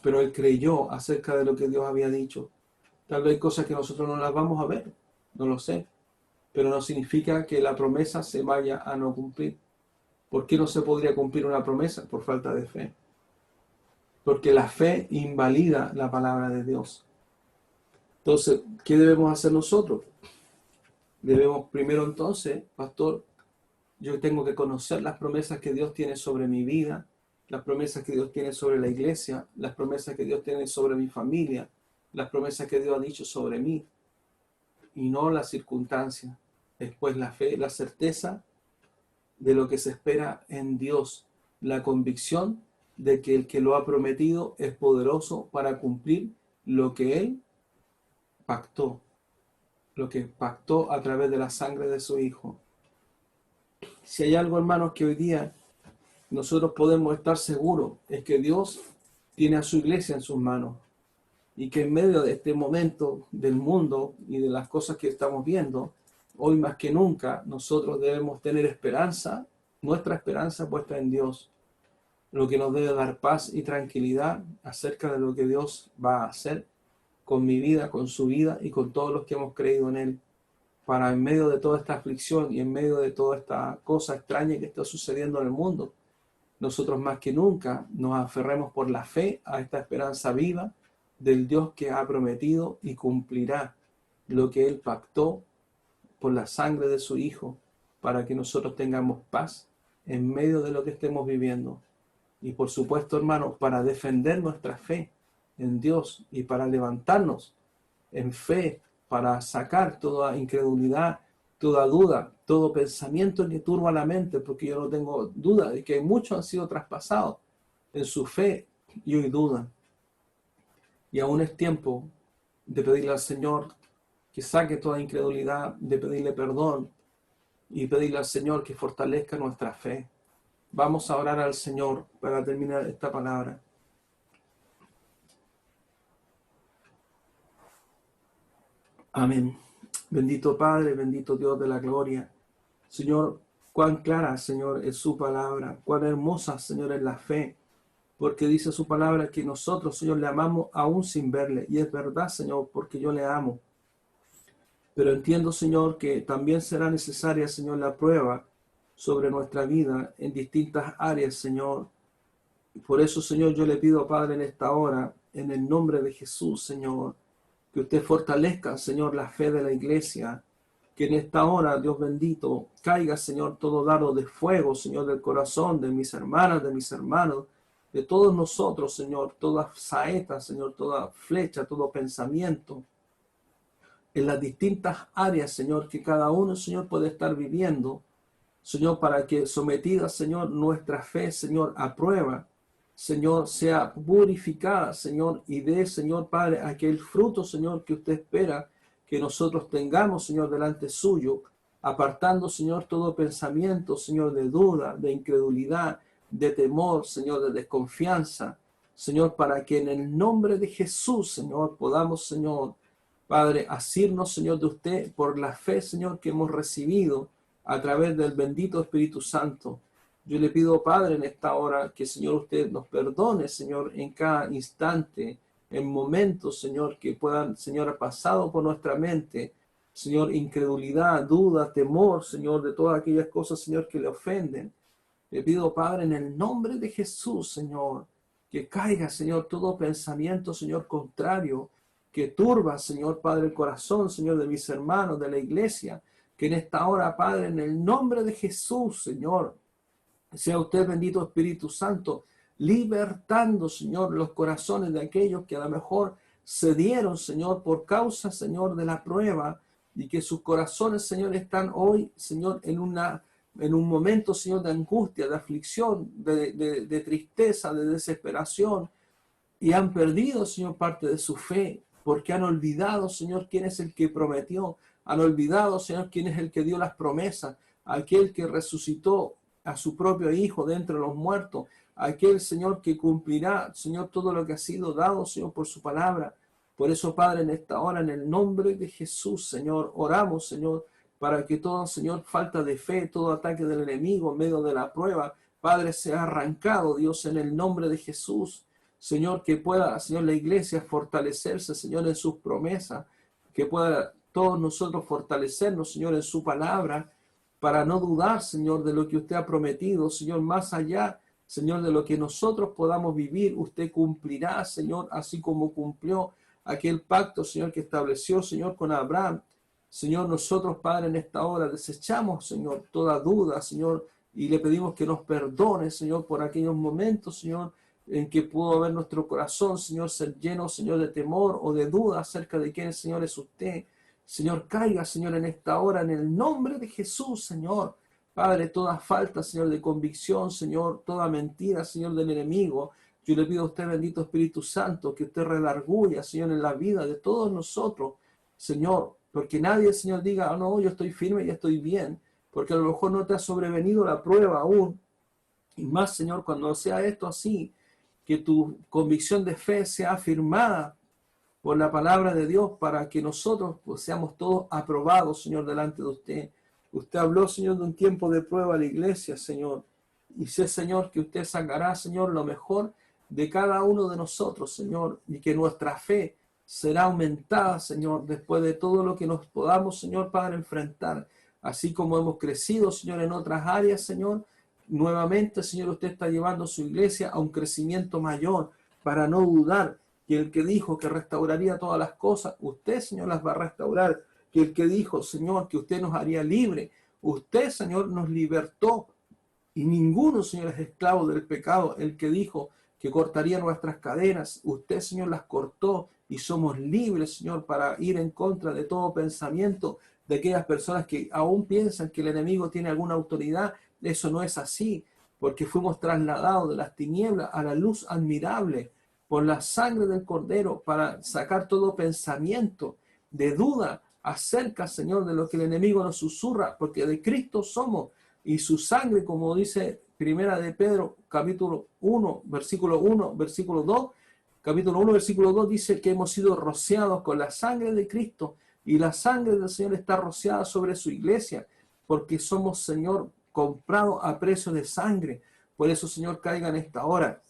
Speaker 1: pero él creyó acerca de lo que Dios había dicho. Tal vez hay cosas que nosotros no las vamos a ver, no lo sé, pero no significa que la promesa se vaya a no cumplir. ¿Por qué no se podría cumplir una promesa? Por falta de fe. Porque la fe invalida la palabra de Dios. Entonces, ¿qué debemos hacer nosotros? Debemos primero entonces, pastor, yo tengo que conocer las promesas que Dios tiene sobre mi vida, las promesas que Dios tiene sobre la iglesia, las promesas que Dios tiene sobre mi familia, las promesas que Dios ha dicho sobre mí, y no las circunstancias. Después la fe, la certeza de lo que se espera en Dios, la convicción de que el que lo ha prometido es poderoso para cumplir lo que Él pactó, lo que pactó a través de la sangre de su Hijo. Si hay algo, hermanos, que hoy día nosotros podemos estar seguros, es que Dios tiene a su iglesia en sus manos y que en medio de este momento del mundo y de las cosas que estamos viendo, hoy más que nunca nosotros debemos tener esperanza, nuestra esperanza puesta en Dios, lo que nos debe dar paz y tranquilidad acerca de lo que Dios va a hacer con mi vida, con su vida y con todos los que hemos creído en Él, para en medio de toda esta aflicción y en medio de toda esta cosa extraña que está sucediendo en el mundo, nosotros más que nunca nos aferremos por la fe a esta esperanza viva del Dios que ha prometido y cumplirá lo que Él pactó por la sangre de su Hijo, para que nosotros tengamos paz en medio de lo que estemos viviendo. Y por supuesto, hermanos, para defender nuestra fe en Dios y para levantarnos en fe, para sacar toda incredulidad, toda duda, todo pensamiento que turba la mente, porque yo no tengo duda de que muchos han sido traspasados en su fe y hoy dudan. Y aún es tiempo de pedirle al Señor que saque toda incredulidad, de pedirle perdón y pedirle al Señor que fortalezca nuestra fe. Vamos a orar al Señor para terminar esta palabra. Amén. Bendito Padre, bendito Dios de la gloria. Señor, cuán clara, Señor, es su palabra, cuán hermosa, Señor, es la fe, porque dice su palabra que nosotros, Señor, le amamos aún sin verle. Y es verdad, Señor, porque yo le amo. Pero entiendo, Señor, que también será necesaria, Señor, la prueba sobre nuestra vida en distintas áreas, Señor. Y por eso, Señor, yo le pido, Padre, en esta hora, en el nombre de Jesús, Señor, que usted fortalezca, Señor, la fe de la iglesia, que en esta hora, Dios bendito, caiga, Señor, todo dardo de fuego, Señor, del corazón de mis hermanas, de mis hermanos, de todos nosotros, Señor, toda saeta, Señor, toda flecha, todo pensamiento, en las distintas áreas, Señor, que cada uno, Señor, puede estar viviendo, Señor, para que sometida, Señor, nuestra fe, Señor, a prueba, Señor, sea purificada, Señor, y dé, Señor Padre, aquel fruto, Señor, que usted espera que nosotros tengamos, Señor, delante suyo, apartando, Señor, todo pensamiento, Señor, de duda, de incredulidad, de temor, Señor, de desconfianza, Señor, para que en el nombre de Jesús, Señor, podamos, Señor, Padre, asirnos, Señor, de usted por la fe, Señor, que hemos recibido a través del bendito Espíritu Santo. Yo le pido, Padre, en esta hora que, Señor, usted nos perdone, Señor, en cada instante, en momentos, Señor, que puedan, Señor, ha pasado por nuestra mente, Señor, incredulidad, duda, temor, Señor, de todas aquellas cosas, Señor, que le ofenden. Le pido, Padre, en el nombre de Jesús, Señor, que caiga, Señor, todo pensamiento, Señor, contrario, que turba, Señor, Padre, el corazón, Señor, de mis hermanos, de la iglesia, que en esta hora, Padre, en el nombre de Jesús, Señor, sea usted bendito Espíritu Santo, libertando, Señor, los corazones de aquellos que a lo mejor cedieron, Señor, por causa, Señor, de la prueba, y que sus corazones, Señor, están hoy, Señor, en un momento, Señor, de angustia, de aflicción, de tristeza, de desesperación, y han perdido, Señor, parte de su fe, porque han olvidado, Señor, quién es el que prometió, han olvidado, Señor, quién es el que dio las promesas, aquel que resucitó a su propio Hijo de entre los muertos, aquel, Señor, que cumplirá, Señor, todo lo que ha sido dado, Señor, por su palabra. Por eso, Padre, en esta hora, en el nombre de Jesús, Señor, oramos, Señor, para que toda, Señor, falta de fe, todo ataque del enemigo en medio de la prueba, Padre, sea arrancado, Dios, en el nombre de Jesús. Señor, que pueda, Señor, la iglesia fortalecerse, Señor, en sus promesas, que pueda todos nosotros fortalecernos, Señor, en su palabra, para no dudar, Señor, de lo que usted ha prometido, Señor, más allá, Señor, de lo que nosotros podamos vivir, usted cumplirá, Señor, así como cumplió aquel pacto, Señor, que estableció, Señor, con Abraham. Señor, nosotros, Padre, en esta hora desechamos, Señor, toda duda, Señor, y le pedimos que nos perdone, Señor, por aquellos momentos, Señor, en que pudo ver nuestro corazón, Señor, ser lleno, Señor, de temor o de duda acerca de quién, Señor, es usted. Señor, caiga, Señor, en esta hora, en el nombre de Jesús, Señor. Padre, toda falta, Señor, de convicción, Señor, toda mentira, Señor, del enemigo. Yo le pido a usted, bendito Espíritu Santo, que usted redarguya, Señor, en la vida de todos nosotros, Señor, porque nadie, Señor, diga, oh, no, yo estoy firme y estoy bien, porque a lo mejor no te ha sobrevenido la prueba aún. Y más, Señor, cuando sea esto así, que tu convicción de fe sea afirmada por la palabra de Dios para que nosotros pues, seamos todos aprobados, Señor, delante de usted. Usted habló, Señor, de un tiempo de prueba a la iglesia, Señor. Y sé, Señor, que usted sacará, Señor, lo mejor de cada uno de nosotros, Señor, y que nuestra fe será aumentada, Señor, después de todo lo que nos podamos, Señor, Padre, enfrentar. Así como hemos crecido, Señor, en otras áreas, Señor, nuevamente, Señor, usted está llevando su iglesia a un crecimiento mayor para no dudar que el que dijo que restauraría todas las cosas, usted, Señor, las va a restaurar. Que el que dijo, Señor, que usted nos haría libre, usted, Señor, nos libertó. Y ninguno, Señor, es esclavo del pecado. El que dijo que cortaría nuestras cadenas, usted, Señor, las cortó y somos libres, Señor, para ir en contra de todo pensamiento de aquellas personas que aún piensan que el enemigo tiene alguna autoridad. Eso no es así, porque fuimos trasladados de las tinieblas a la luz admirable por la sangre del Cordero para sacar todo pensamiento de duda acerca, Señor, de lo que el enemigo nos susurra, porque de Cristo somos y su sangre, como dice Primera de Pedro, capítulo 1, versículo 1, versículo 2, capítulo 1, versículo 2 dice que hemos sido rociados con la sangre de Cristo y la sangre del Señor está rociada sobre su iglesia, porque somos, Señor, comprados a precio de sangre. Por eso, Señor, caiga en esta hora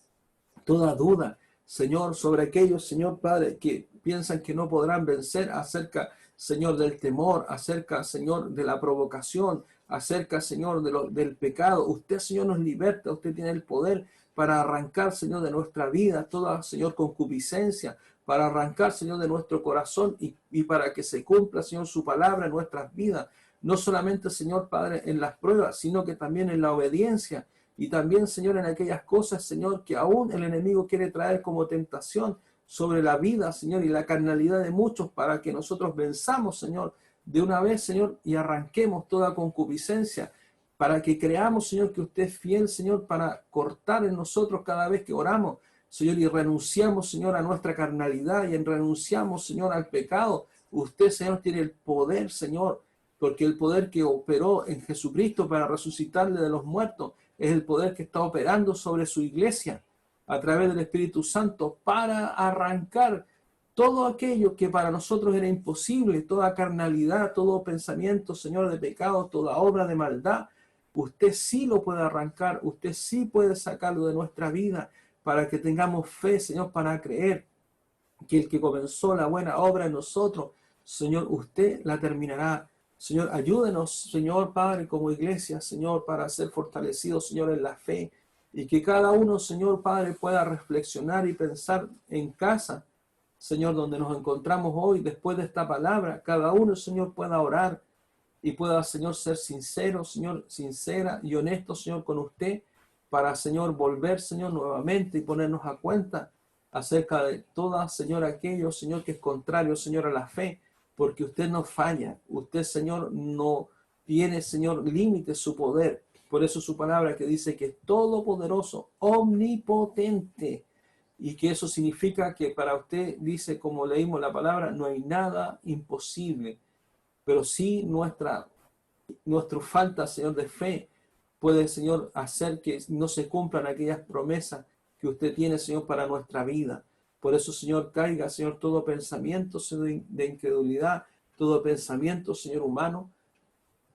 Speaker 1: toda duda, Señor, sobre aquellos, Señor Padre, que piensan que no podrán vencer acerca, Señor, del temor, acerca, Señor, de la provocación, acerca, Señor, del pecado. Usted, Señor, nos liberta, usted tiene el poder para arrancar, Señor, de nuestra vida toda, Señor, concupiscencia, para arrancar, Señor, de nuestro corazón y para que se cumpla, Señor, su palabra en nuestras vidas. No solamente, Señor Padre, en las pruebas, sino que también en la obediencia. Y también, Señor, en aquellas cosas, Señor, que aún el enemigo quiere traer como tentación sobre la vida, Señor, y la carnalidad de muchos para que nosotros venzamos, Señor, de una vez, Señor, y arranquemos toda concupiscencia, para que creamos, Señor, que usted es fiel, Señor, para cortar en nosotros cada vez que oramos, Señor, y renunciamos, Señor, a nuestra carnalidad y renunciamos, Señor, al pecado. Usted, Señor, tiene el poder, Señor, porque el poder que operó en Jesucristo para resucitarle de los muertos es el poder que está operando sobre su iglesia. a través del Espíritu Santo para arrancar todo aquello que para nosotros era imposible, toda carnalidad, todo pensamiento, Señor, de pecado, toda obra de maldad. Usted sí lo puede arrancar, usted sí puede sacarlo de nuestra vida para que tengamos fe, Señor, para creer que el que comenzó la buena obra en nosotros, Señor, usted la terminará. Señor, ayúdenos, Señor Padre, como iglesia, Señor, para ser fortalecidos, Señor, en la fe, y que cada uno, Señor Padre, pueda reflexionar y pensar en casa, Señor, donde nos encontramos hoy, después de esta palabra, cada uno, Señor, pueda orar y pueda, Señor, ser sincero, Señor, sincera y honesto, Señor, con usted, para, Señor, volver, Señor, nuevamente y ponernos a cuenta acerca de toda, Señor, aquello, Señor, que es contrario, Señor, a la fe, porque usted no falla, usted, Señor, no tiene, Señor, límite su poder. Por eso su palabra que dice que es todopoderoso, omnipotente, y que eso significa que para usted, dice, como leímos la palabra, no hay nada imposible, pero sí nuestra falta, Señor, de fe puede, Señor, hacer que no se cumplan aquellas promesas que usted tiene, Señor, para nuestra vida. Por eso, Señor, caiga, Señor, todo pensamiento, Señor, de incredulidad, todo pensamiento, Señor, humano,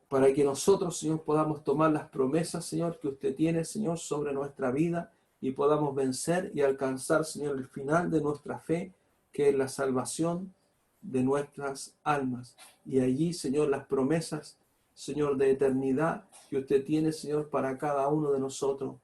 Speaker 1: para que nosotros, Señor, podamos tomar las promesas, Señor, que usted tiene, Señor, sobre nuestra vida y podamos vencer y alcanzar, Señor, el final de nuestra fe, que es la salvación de nuestras almas. Y allí, Señor, las promesas, Señor, de eternidad que usted tiene, Señor, para cada uno de nosotros.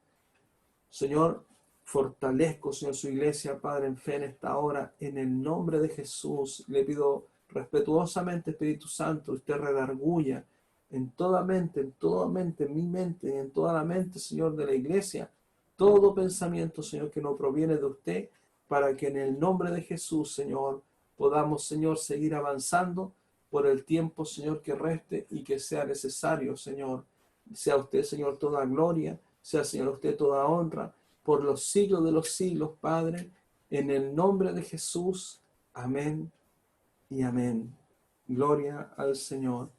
Speaker 1: Señor, fortalezco, Señor, su iglesia, Padre, en fe en esta hora. En el nombre de Jesús, le pido respetuosamente, Espíritu Santo, usted redarguya en toda mente, en mi mente, en toda la mente, Señor, de la iglesia, todo pensamiento, Señor, que no proviene de usted, para que en el nombre de Jesús, Señor, podamos, Señor, seguir avanzando por el tiempo, Señor, que reste y que sea necesario, Señor. Sea usted, Señor, toda gloria, sea, Señor, usted toda honra, por los siglos de los siglos, Padre, en el nombre de Jesús. Amén y amén. Gloria al Señor.